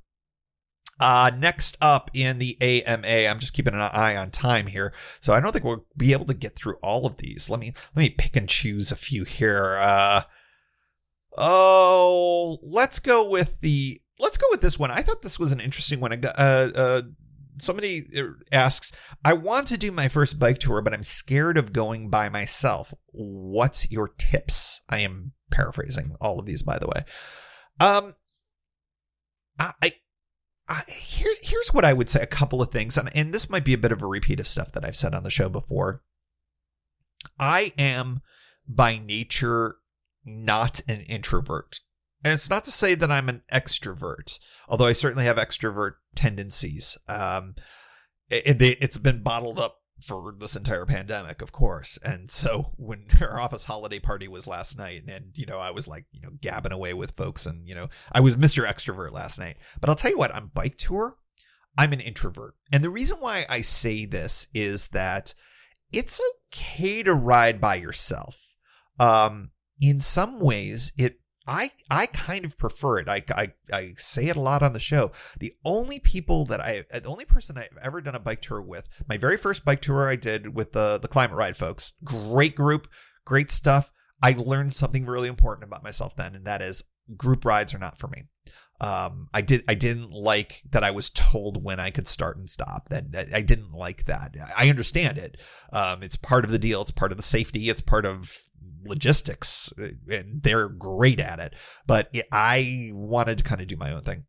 Next up in the AMA, I'm just keeping an eye on time here, so I don't think we'll be able to get through all of these. Let me pick and choose a few here. Let's go with this one. I thought this was an interesting one. Somebody asks, I want to do my first bike tour, but I'm scared of going by myself. What's your tips? I am paraphrasing all of these, by the way. Here's what I would say. A couple of things, and this might be a bit of a repeat of stuff that I've said on the show before. I am by nature not an introvert, and it's not to say that I'm an extrovert, although I certainly have extrovert tendencies. it's been bottled up for this entire pandemic, of course. And so when our office holiday party was last night, and, I was like, gabbing away with folks, and, I was Mr. Extrovert last night. But I'll tell you what, on bike tour, I'm an introvert. And the reason why I say this is that it's okay to ride by yourself. In some ways, I kind of prefer it. I say it a lot on the show. The only person I've ever done a bike tour with, my very first bike tour I did with the Climate Ride folks. Great group, great stuff. I learned something really important about myself then, and that is group rides are not for me. I didn't like that I was told when I could start and stop. That I didn't like that. I understand it. It's part of the deal. It's part of the safety. It's part of logistics, and they're great at it. But I wanted to kind of do my own thing.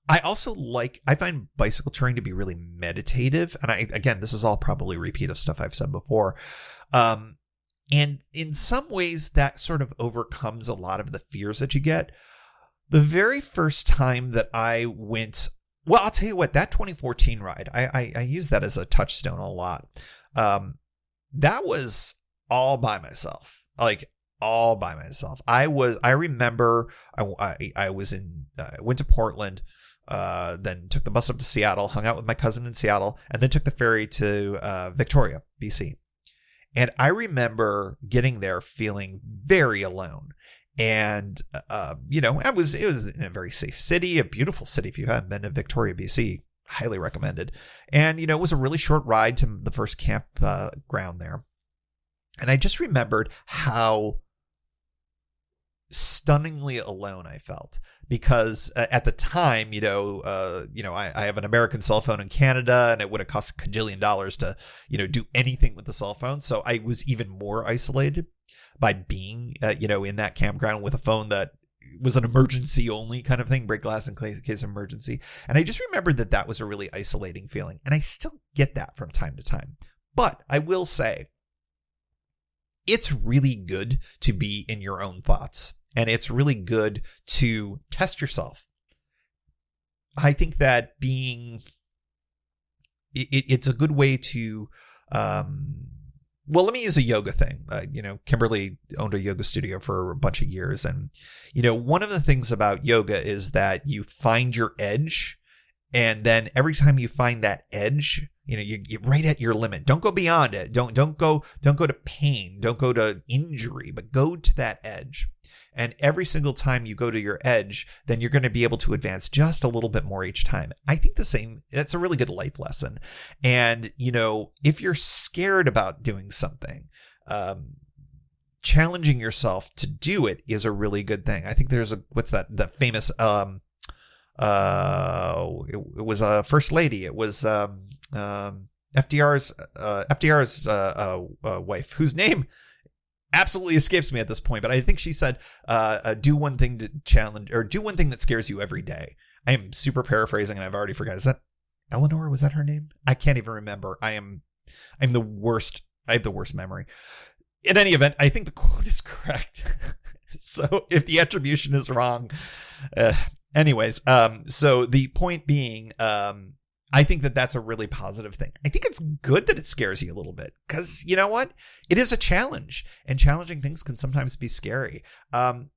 I find bicycle touring to be really meditative. And again, this is all probably repeat of stuff I've said before. And in some ways that sort of overcomes a lot of the fears that you get. The very first time that I went, well, I'll tell you what, that 2014 ride, I use that as a touchstone a lot. That was all by myself, like all by myself. I remember I went to Portland, then took the bus up to Seattle, hung out with my cousin in Seattle, and then took the ferry to Victoria, BC. And I remember getting there feeling very alone. And, it was in a very safe city, a beautiful city. If you haven't been to Victoria, BC, highly recommended. And, it was a really short ride to the first camp ground there. And I just remembered how stunningly alone I felt, because at the time, I have an American cell phone in Canada, and it would have cost a cajillion dollars to, do anything with the cell phone. So I was even more isolated by being, in that campground with a phone that was an emergency only kind of thing, break glass in case of emergency. And I just remembered that was a really isolating feeling. And I still get that from time to time. But I will say, it's really good to be in your own thoughts, and it's really good to test yourself. I think that it's a good way to, well, let me use a yoga thing. Kimberly owned a yoga studio for a bunch of years. And, one of the things about yoga is that you find your edge. And then every time you find that edge, you're right at your limit. Don't go beyond it. Don't go to pain. Don't go to injury, but go to that edge. And every single time you go to your edge, then you're going to be able to advance just a little bit more each time. I think that's a really good life lesson. And, if you're scared about doing something, challenging yourself to do it is a really good thing. I think there's that famous, it was a first lady. It was, FDR's wife, whose name absolutely escapes me at this point, but I think she said, do one thing to challenge, or do one thing that scares you every day. I am super paraphrasing, and I've already forgotten. Is that Eleanor? Was that her name? I can't even remember. I'm the worst. I have the worst memory. In any event, I think the quote is correct. So if the attribution is wrong, anyways, so the point being, I think that's a really positive thing. I think it's good that it scares you a little bit, because you know what? It is a challenge, and challenging things can sometimes be scary.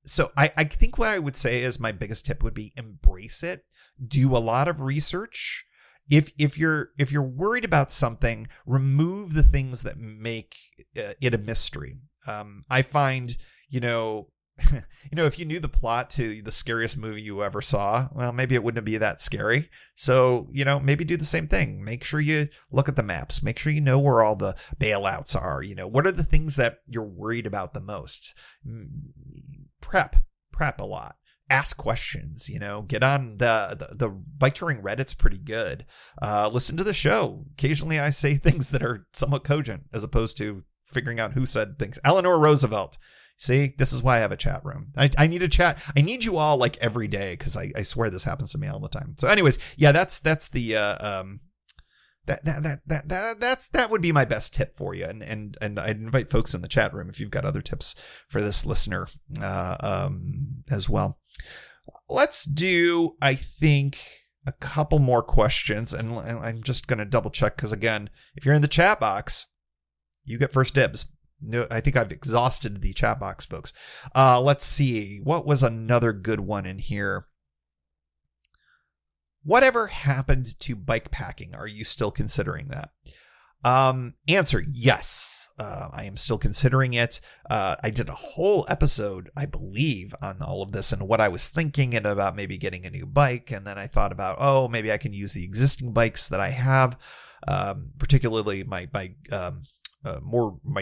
So I think what I would say is my biggest tip would be embrace it. Do a lot of research. If you're worried about something, remove the things that make it a mystery. I find, if you knew the plot to the scariest movie you ever saw, well, maybe it wouldn't be that scary. So, maybe do the same thing. Make sure you look at the maps. Make sure you know where all the bailouts are. What are the things that you're worried about the most? Prep a lot. Ask questions, get on the bike touring Reddit's pretty good. Listen to the show. Occasionally I say things that are somewhat cogent, as opposed to figuring out who said things. Eleanor Roosevelt. See, this is why I have a chat room. I need a chat. I need you all like every day, because I swear this happens to me all the time. So anyways, yeah, that's the that would be my best tip for you. And I'd invite folks in the chat room if you've got other tips for this listener as well. Let's do, I think, a couple more questions, and I'm just going to double check because, again, if you're in the chat box, you get first dibs. No, I think I've exhausted the chat box, folks. Let's see. What was another good one in here? Whatever happened to bike packing? Are you still considering that? Answer, yes. I am still considering it. I did a whole episode, I believe, on all of this and what I was thinking and about maybe getting a new bike. And then I thought about, maybe I can use the existing bikes that I have, particularly my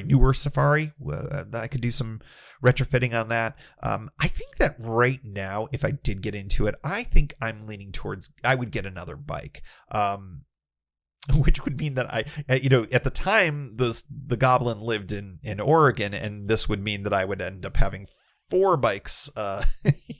newer Safari. That I could do some retrofitting on that. I think that right now, if I did get into it, I think I'm leaning towards I would get another bike. Which would mean that at the time, the Goblin lived in Oregon, and this would mean that I would end up having 4 bikes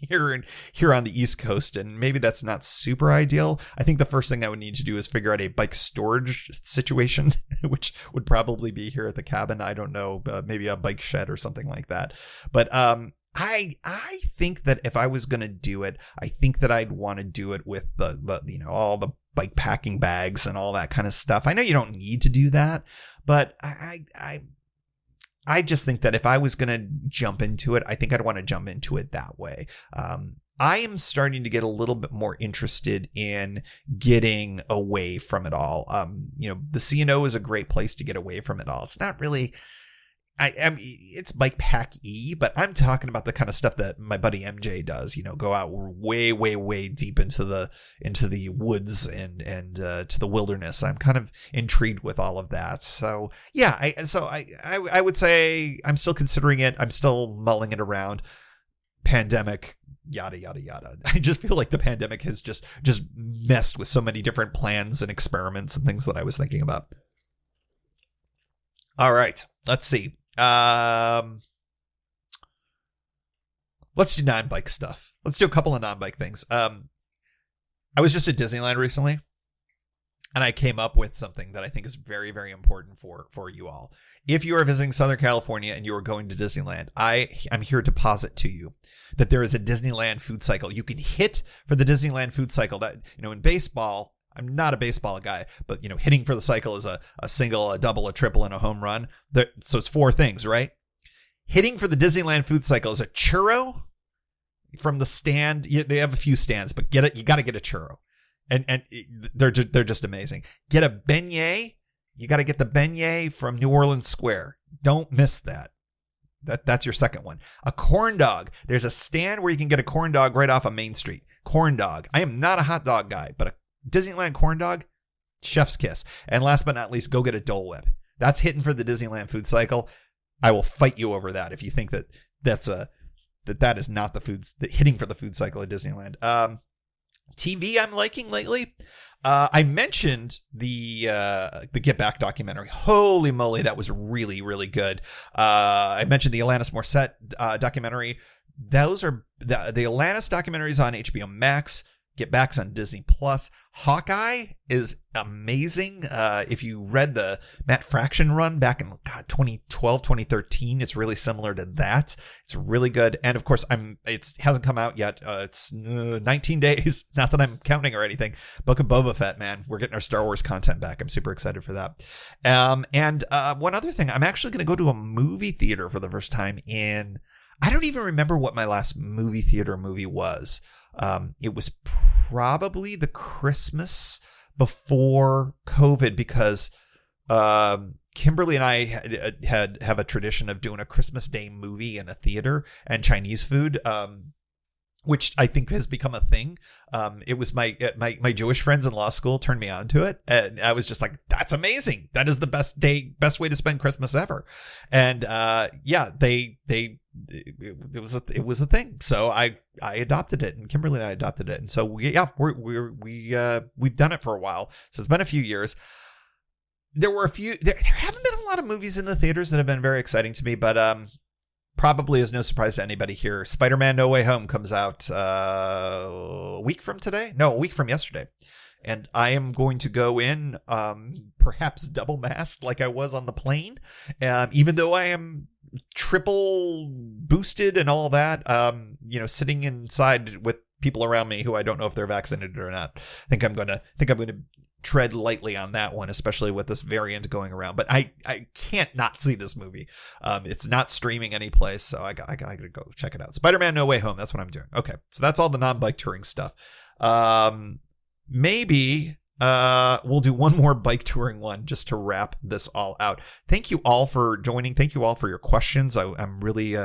here on the East Coast, and maybe that's not super ideal. I think the first thing I would need to do is figure out a bike storage situation, which would probably be here at the cabin. I don't know, maybe a bike shed or something like that. But I think that if I was going to do it, I think that I'd want to do it with the all the bike packing bags and all that kind of stuff. I know you don't need to do that, but I just think that if I was going to jump into it, I think I'd want to jump into it that way. I am starting to get a little bit more interested in getting away from it all. The C&O is a great place to get away from it all. It's not really... it's bike pack-y, but I'm talking about the kind of stuff that my buddy MJ does, go out way, way, way deep into the woods and to the wilderness. I'm kind of intrigued with all of that. So yeah, I would say I'm still considering it. I'm still mulling it around. Pandemic, yada, yada, yada. I just feel like the pandemic has just messed with so many different plans and experiments and things that I was thinking about. All right, let's see. Let's do non-bike stuff. Let's do a couple of non-bike things. I was just at Disneyland recently, and I came up with something that I think is very, very important for you all. If you are visiting Southern California and you are going to Disneyland, I'm here to posit to you that there is a Disneyland food cycle. You can hit for the Disneyland food cycle. That, in baseball, I'm not a baseball guy, but hitting for the cycle is a single, a double, a triple, and a home run. So it's 4 things, right? Hitting for the Disneyland food cycle is a churro from the stand. They have a few stands, but get it. You got to get a churro, and they're just amazing. Get a beignet. You got to get the beignet from New Orleans Square. Don't miss that. That's your second one. A corn dog. There's a stand where you can get a corn dog right off of Main Street. Corn dog. I am not a hot dog guy, but a Disneyland corn dog, chef's kiss. And last but not least, go get a Dole Whip. That's hitting for the Disneyland food cycle. I will fight you over that if you think that that is not the hitting for the food cycle at Disneyland. TV I'm liking lately. I mentioned the Get Back documentary. Holy moly, that was really, really good. I mentioned the Alanis Morissette documentary. Those are the Alanis documentaries on HBO Max. Get Back's on Disney Plus. Hawkeye is amazing. If you read the Matt Fraction run back in 2012, 2013, it's really similar to that. It's really good. And of course, it hasn't come out yet. It's 19 days. Not that I'm counting or anything. Book of Boba Fett, man. We're getting our Star Wars content back. I'm super excited for that. And one other thing, I'm actually going to go to a movie theater for the first time I don't even remember what my last movie theater movie was. It was probably the Christmas before COVID because Kimberly and I have a tradition of doing a Christmas Day movie in a theater and Chinese food, which I think has become a thing. It was my Jewish friends in law school turned me on to it, and I was just like, "That's amazing! That is the best way to spend Christmas ever." And it was a thing. So I adopted it, and Kimberly and I adopted it, and so we've done it for a while. So it's been a few years. There haven't been a lot of movies in the theaters that have been very exciting to me, but probably is no surprise to anybody here. Spider-Man No Way Home comes out a week from yesterday. And I am going to go in perhaps double masked like I was on the plane. Even though I am triple boosted and all that, sitting inside with people around me who I don't know if they're vaccinated or not. I think I'm going to tread lightly on that one, especially with this variant going around. But I can't not see this movie. It's not streaming anyplace, so I got to go check it out. Spider-Man No Way Home. That's what I'm doing. Okay, so that's all the non-bike touring stuff. Maybe we'll do one more bike touring one just to wrap this all out. Thank you all for joining. Thank you all for your questions. I'm really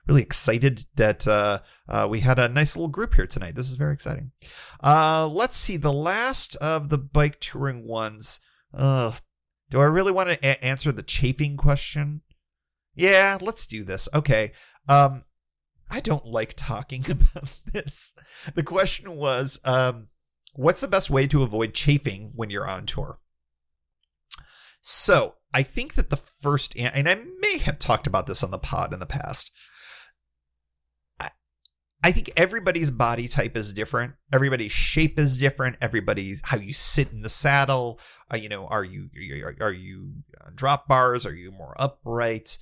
excited that we had a nice little group here tonight. This is very exciting. Let's see. The last of the bike touring ones. Do I really want to answer the chafing question? Yeah, let's do this. Okay. I don't like talking about this. The question was, what's the best way to avoid chafing when you're on tour? So I think that the first, and I may have talked about this on the pod in the past, I think everybody's body type is different. Everybody's shape is different. Everybody's how you sit in the saddle. Are you drop bars? Are you more upright?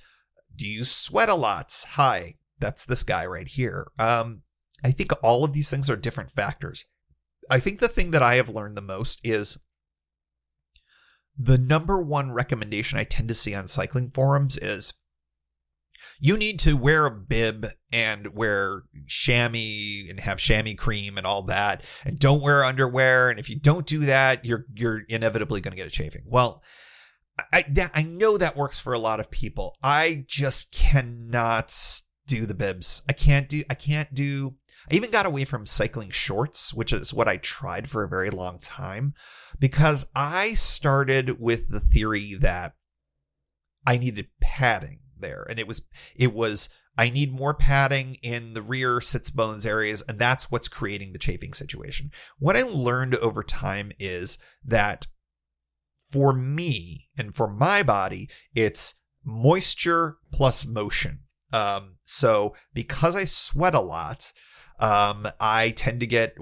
Do you sweat a lot? Hi, that's this guy right here. I think all of these things are different factors. I think the thing that I have learned the most is the number one recommendation I tend to see on cycling forums is you need to wear a bib and wear chamois and have chamois cream and all that, and don't wear underwear. And if you don't do that, you're inevitably going to get a chafing. Well, I know that works for a lot of people. I just cannot do the bibs. I even got away from cycling shorts, which is what I tried for a very long time, because I started with the theory that I needed padding there. And it was I need more padding in the rear sits bones areas, and that's what's creating the chafing situation. What I learned over time is that for me and for my body, it's moisture plus motion. So because I sweat a lot, I tend to get,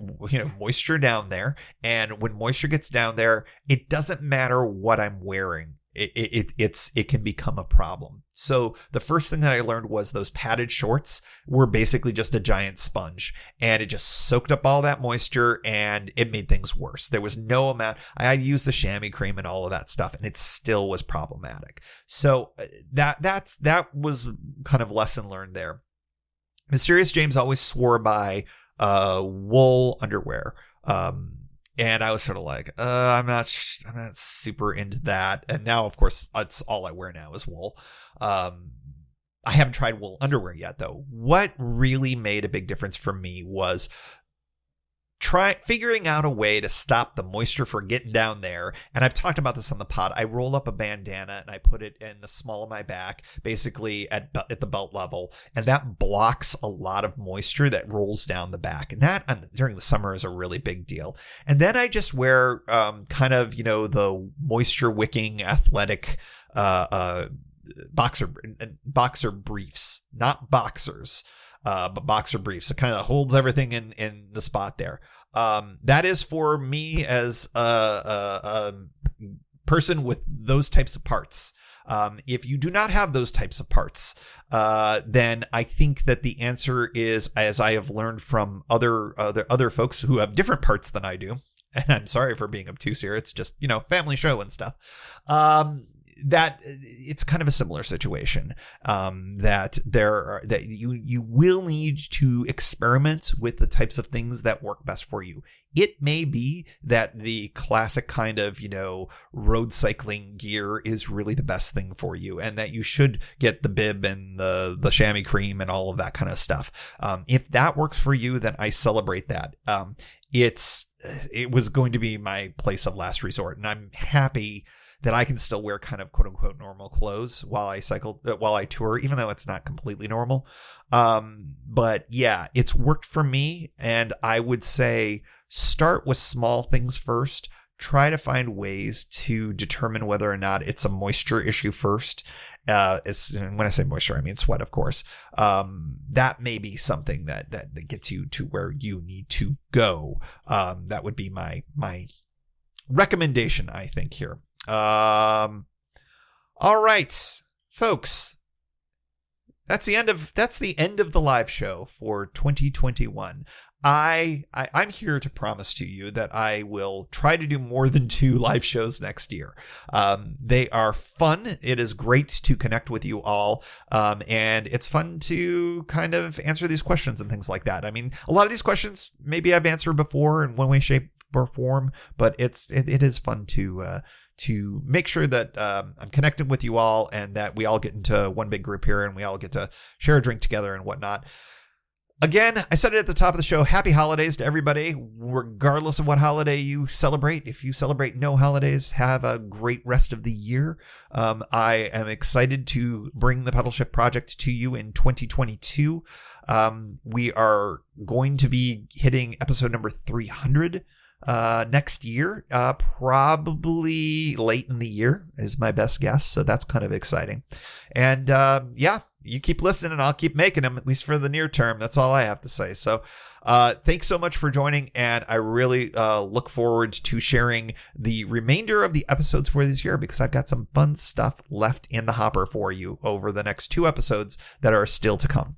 moisture down there. And when moisture gets down there, it doesn't matter what I'm wearing. It can become a problem. So the first thing that I learned was those padded shorts were basically just a giant sponge, and it just soaked up all that moisture and it made things worse. There was no amount. I used the chamois cream and all of that stuff, and it still was problematic. So that was kind of lesson learned there. Mysterious James always swore by wool underwear. And I was sort of like, I'm not super into that. And now, of course, that's all I wear now is wool. I haven't tried wool underwear yet, though. What really made a big difference for me was figuring out a way to stop the moisture from getting down there. And I've talked about this on the pod. I roll up a bandana and I put it in the small of my back, basically at the belt level. And that blocks a lot of moisture that rolls down the back. And that during the summer is a really big deal. And then I just wear the moisture wicking athletic boxer briefs, not boxers. But boxer briefs. It kind of holds everything in the spot there. That is for me as a person with those types of parts. If you do not have those types of parts, then I think that the answer is, as I have learned from other folks who have different parts than I do, and I'm sorry for being obtuse here. It's just, family show and stuff. That it's kind of a similar situation, that you will need to experiment with the types of things that work best for you. It may be that the classic kind of, road cycling gear is really the best thing for you, and that you should get the bib and the chamois cream and all of that kind of stuff. If that works for you, then I celebrate that. It was going to be my place of last resort, and I'm happy that I can still wear kind of quote unquote normal clothes while I tour, even though it's not completely normal. But yeah, it's worked for me. And I would say start with small things first. Try to find ways to determine whether or not it's a moisture issue first. When I say moisture, I mean sweat, of course. That may be something that gets you to where you need to go. That would be my recommendation, I think, here. All right, folks, that's the end of the live show for 2021. I'm here to promise to you that I will try to do more than 2 live shows next year. They are fun. It is great to connect with you all. And it's fun to kind of answer these questions and things like that. I mean, a lot of these questions maybe I've answered before in one way, shape, or form, but it is fun to make sure that I'm connected with you all and that we all get into one big group here and we all get to share a drink together and whatnot. Again, I said it at the top of the show, happy holidays to everybody, regardless of what holiday you celebrate. If you celebrate no holidays, have a great rest of the year. I am excited to bring the Pedal Shift Project to you in 2022. We are going to be hitting episode number 300 next year, probably late in the year is my best guess. So that's kind of exciting. And yeah, you keep listening and I'll keep making them, at least for the near term. That's all I have to say. So thanks so much for joining. And I really look forward to sharing the remainder of the episodes for this year, because I've got some fun stuff left in the hopper for you over the next 2 episodes that are still to come.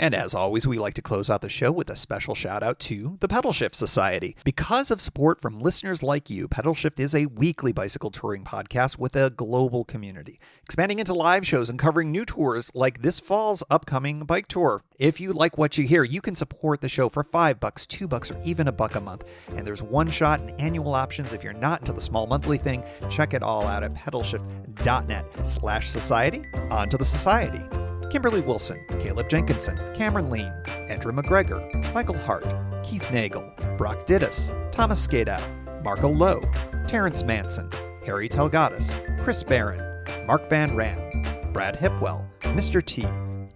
And as always, we like to close out the show with a special shout out to the Pedal Shift Society. Because of support from listeners like you, Pedal Shift is a weekly bicycle touring podcast with a global community, expanding into live shows and covering new tours like this fall's upcoming bike tour. If you like what you hear, you can support the show for $5, $2, or even $1 a month. And there's one-shot and annual options if you're not into the small monthly thing. Check it all out at pedalshift.net/society. On to the society. Kimberly Wilson, Caleb Jenkinson, Cameron Lean, Andrew McGregor, Michael Hart, Keith Nagel, Brock Dittus, Thomas Skadow, Marco Lowe, Terrence Manson, Harry Telgadis, Chris Barron, Mark Van Ram, Brad Hipwell, Mr. T,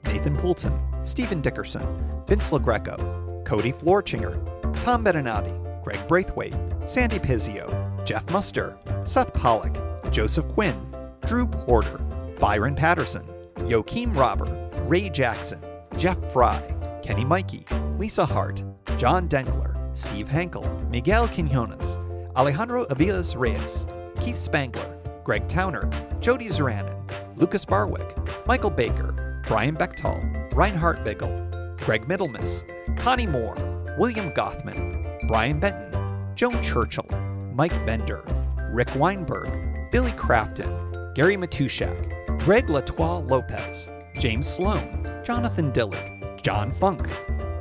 Nathan Poulton, Stephen Dickerson, Vince LaGreco, Cody Florchinger, Tom Beninati, Greg Braithwaite, Sandy Pizzio, Jeff Muster, Seth Pollock, Joseph Quinn, Drew Porter, Byron Patterson, Joachim Robert, Ray Jackson, Jeff Fry, Kenny Mikey, Lisa Hart, John Dengler, Steve Hankel, Miguel Quinones, Alejandro Aviles Reyes, Keith Spangler, Greg Towner, Jody Zeranin, Lucas Barwick, Michael Baker, Brian Bechtal, Reinhard Biggle, Greg Middlemiss, Connie Moore, William Gothman, Brian Benton, Joan Churchill, Mike Bender, Rick Weinberg, Billy Crafton, Gary Matushak, Greg Latois Lopez, James Sloan, Jonathan Dillard, John Funk,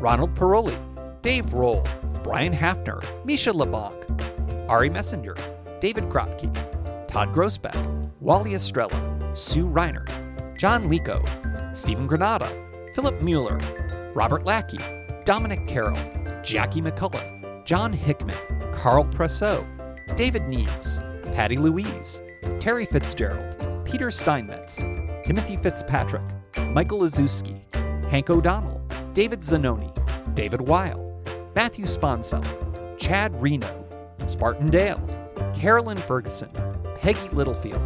Ronald Paroli, Dave Roll, Brian Hafner, Misha LeBlanc, Ari Messenger, David Grotke, Todd Grossbeck, Wally Estrella, Sue Reinert, John Lico, Stephen Granada, Philip Mueller, Robert Lackey, Dominic Carroll, Jackie McCullough, John Hickman, Carl Presseau, David Neves, Patty Louise, Terry Fitzgerald, Peter Steinmetz, Timothy Fitzpatrick, Michael Azuski, Hank O'Donnell, David Zanoni, David Weil, Matthew Sponsella, Chad Reno, Spartan Dale, Carolyn Ferguson, Peggy Littlefield,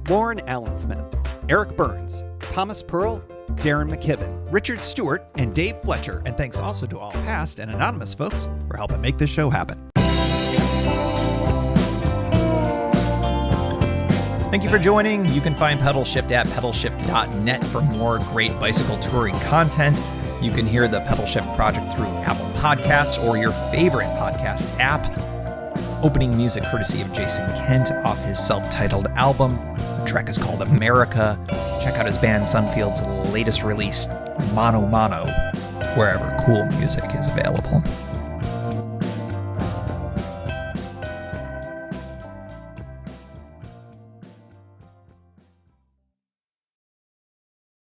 Lauren Allensmith, Eric Burns, Thomas Pearl, Darren McKibben, Richard Stewart, and Dave Fletcher. And thanks also to all past and anonymous folks for helping make this show happen. Thank you for joining. You can find Pedal Shift at pedalshift.net for more great bicycle touring content. You can hear the Pedal Shift Project through Apple Podcasts or your favorite podcast app. Opening music courtesy of Jason Kent off his self-titled album. The track is called America. Check out his band Sunfield's latest release, Mono Mono, wherever cool music is available.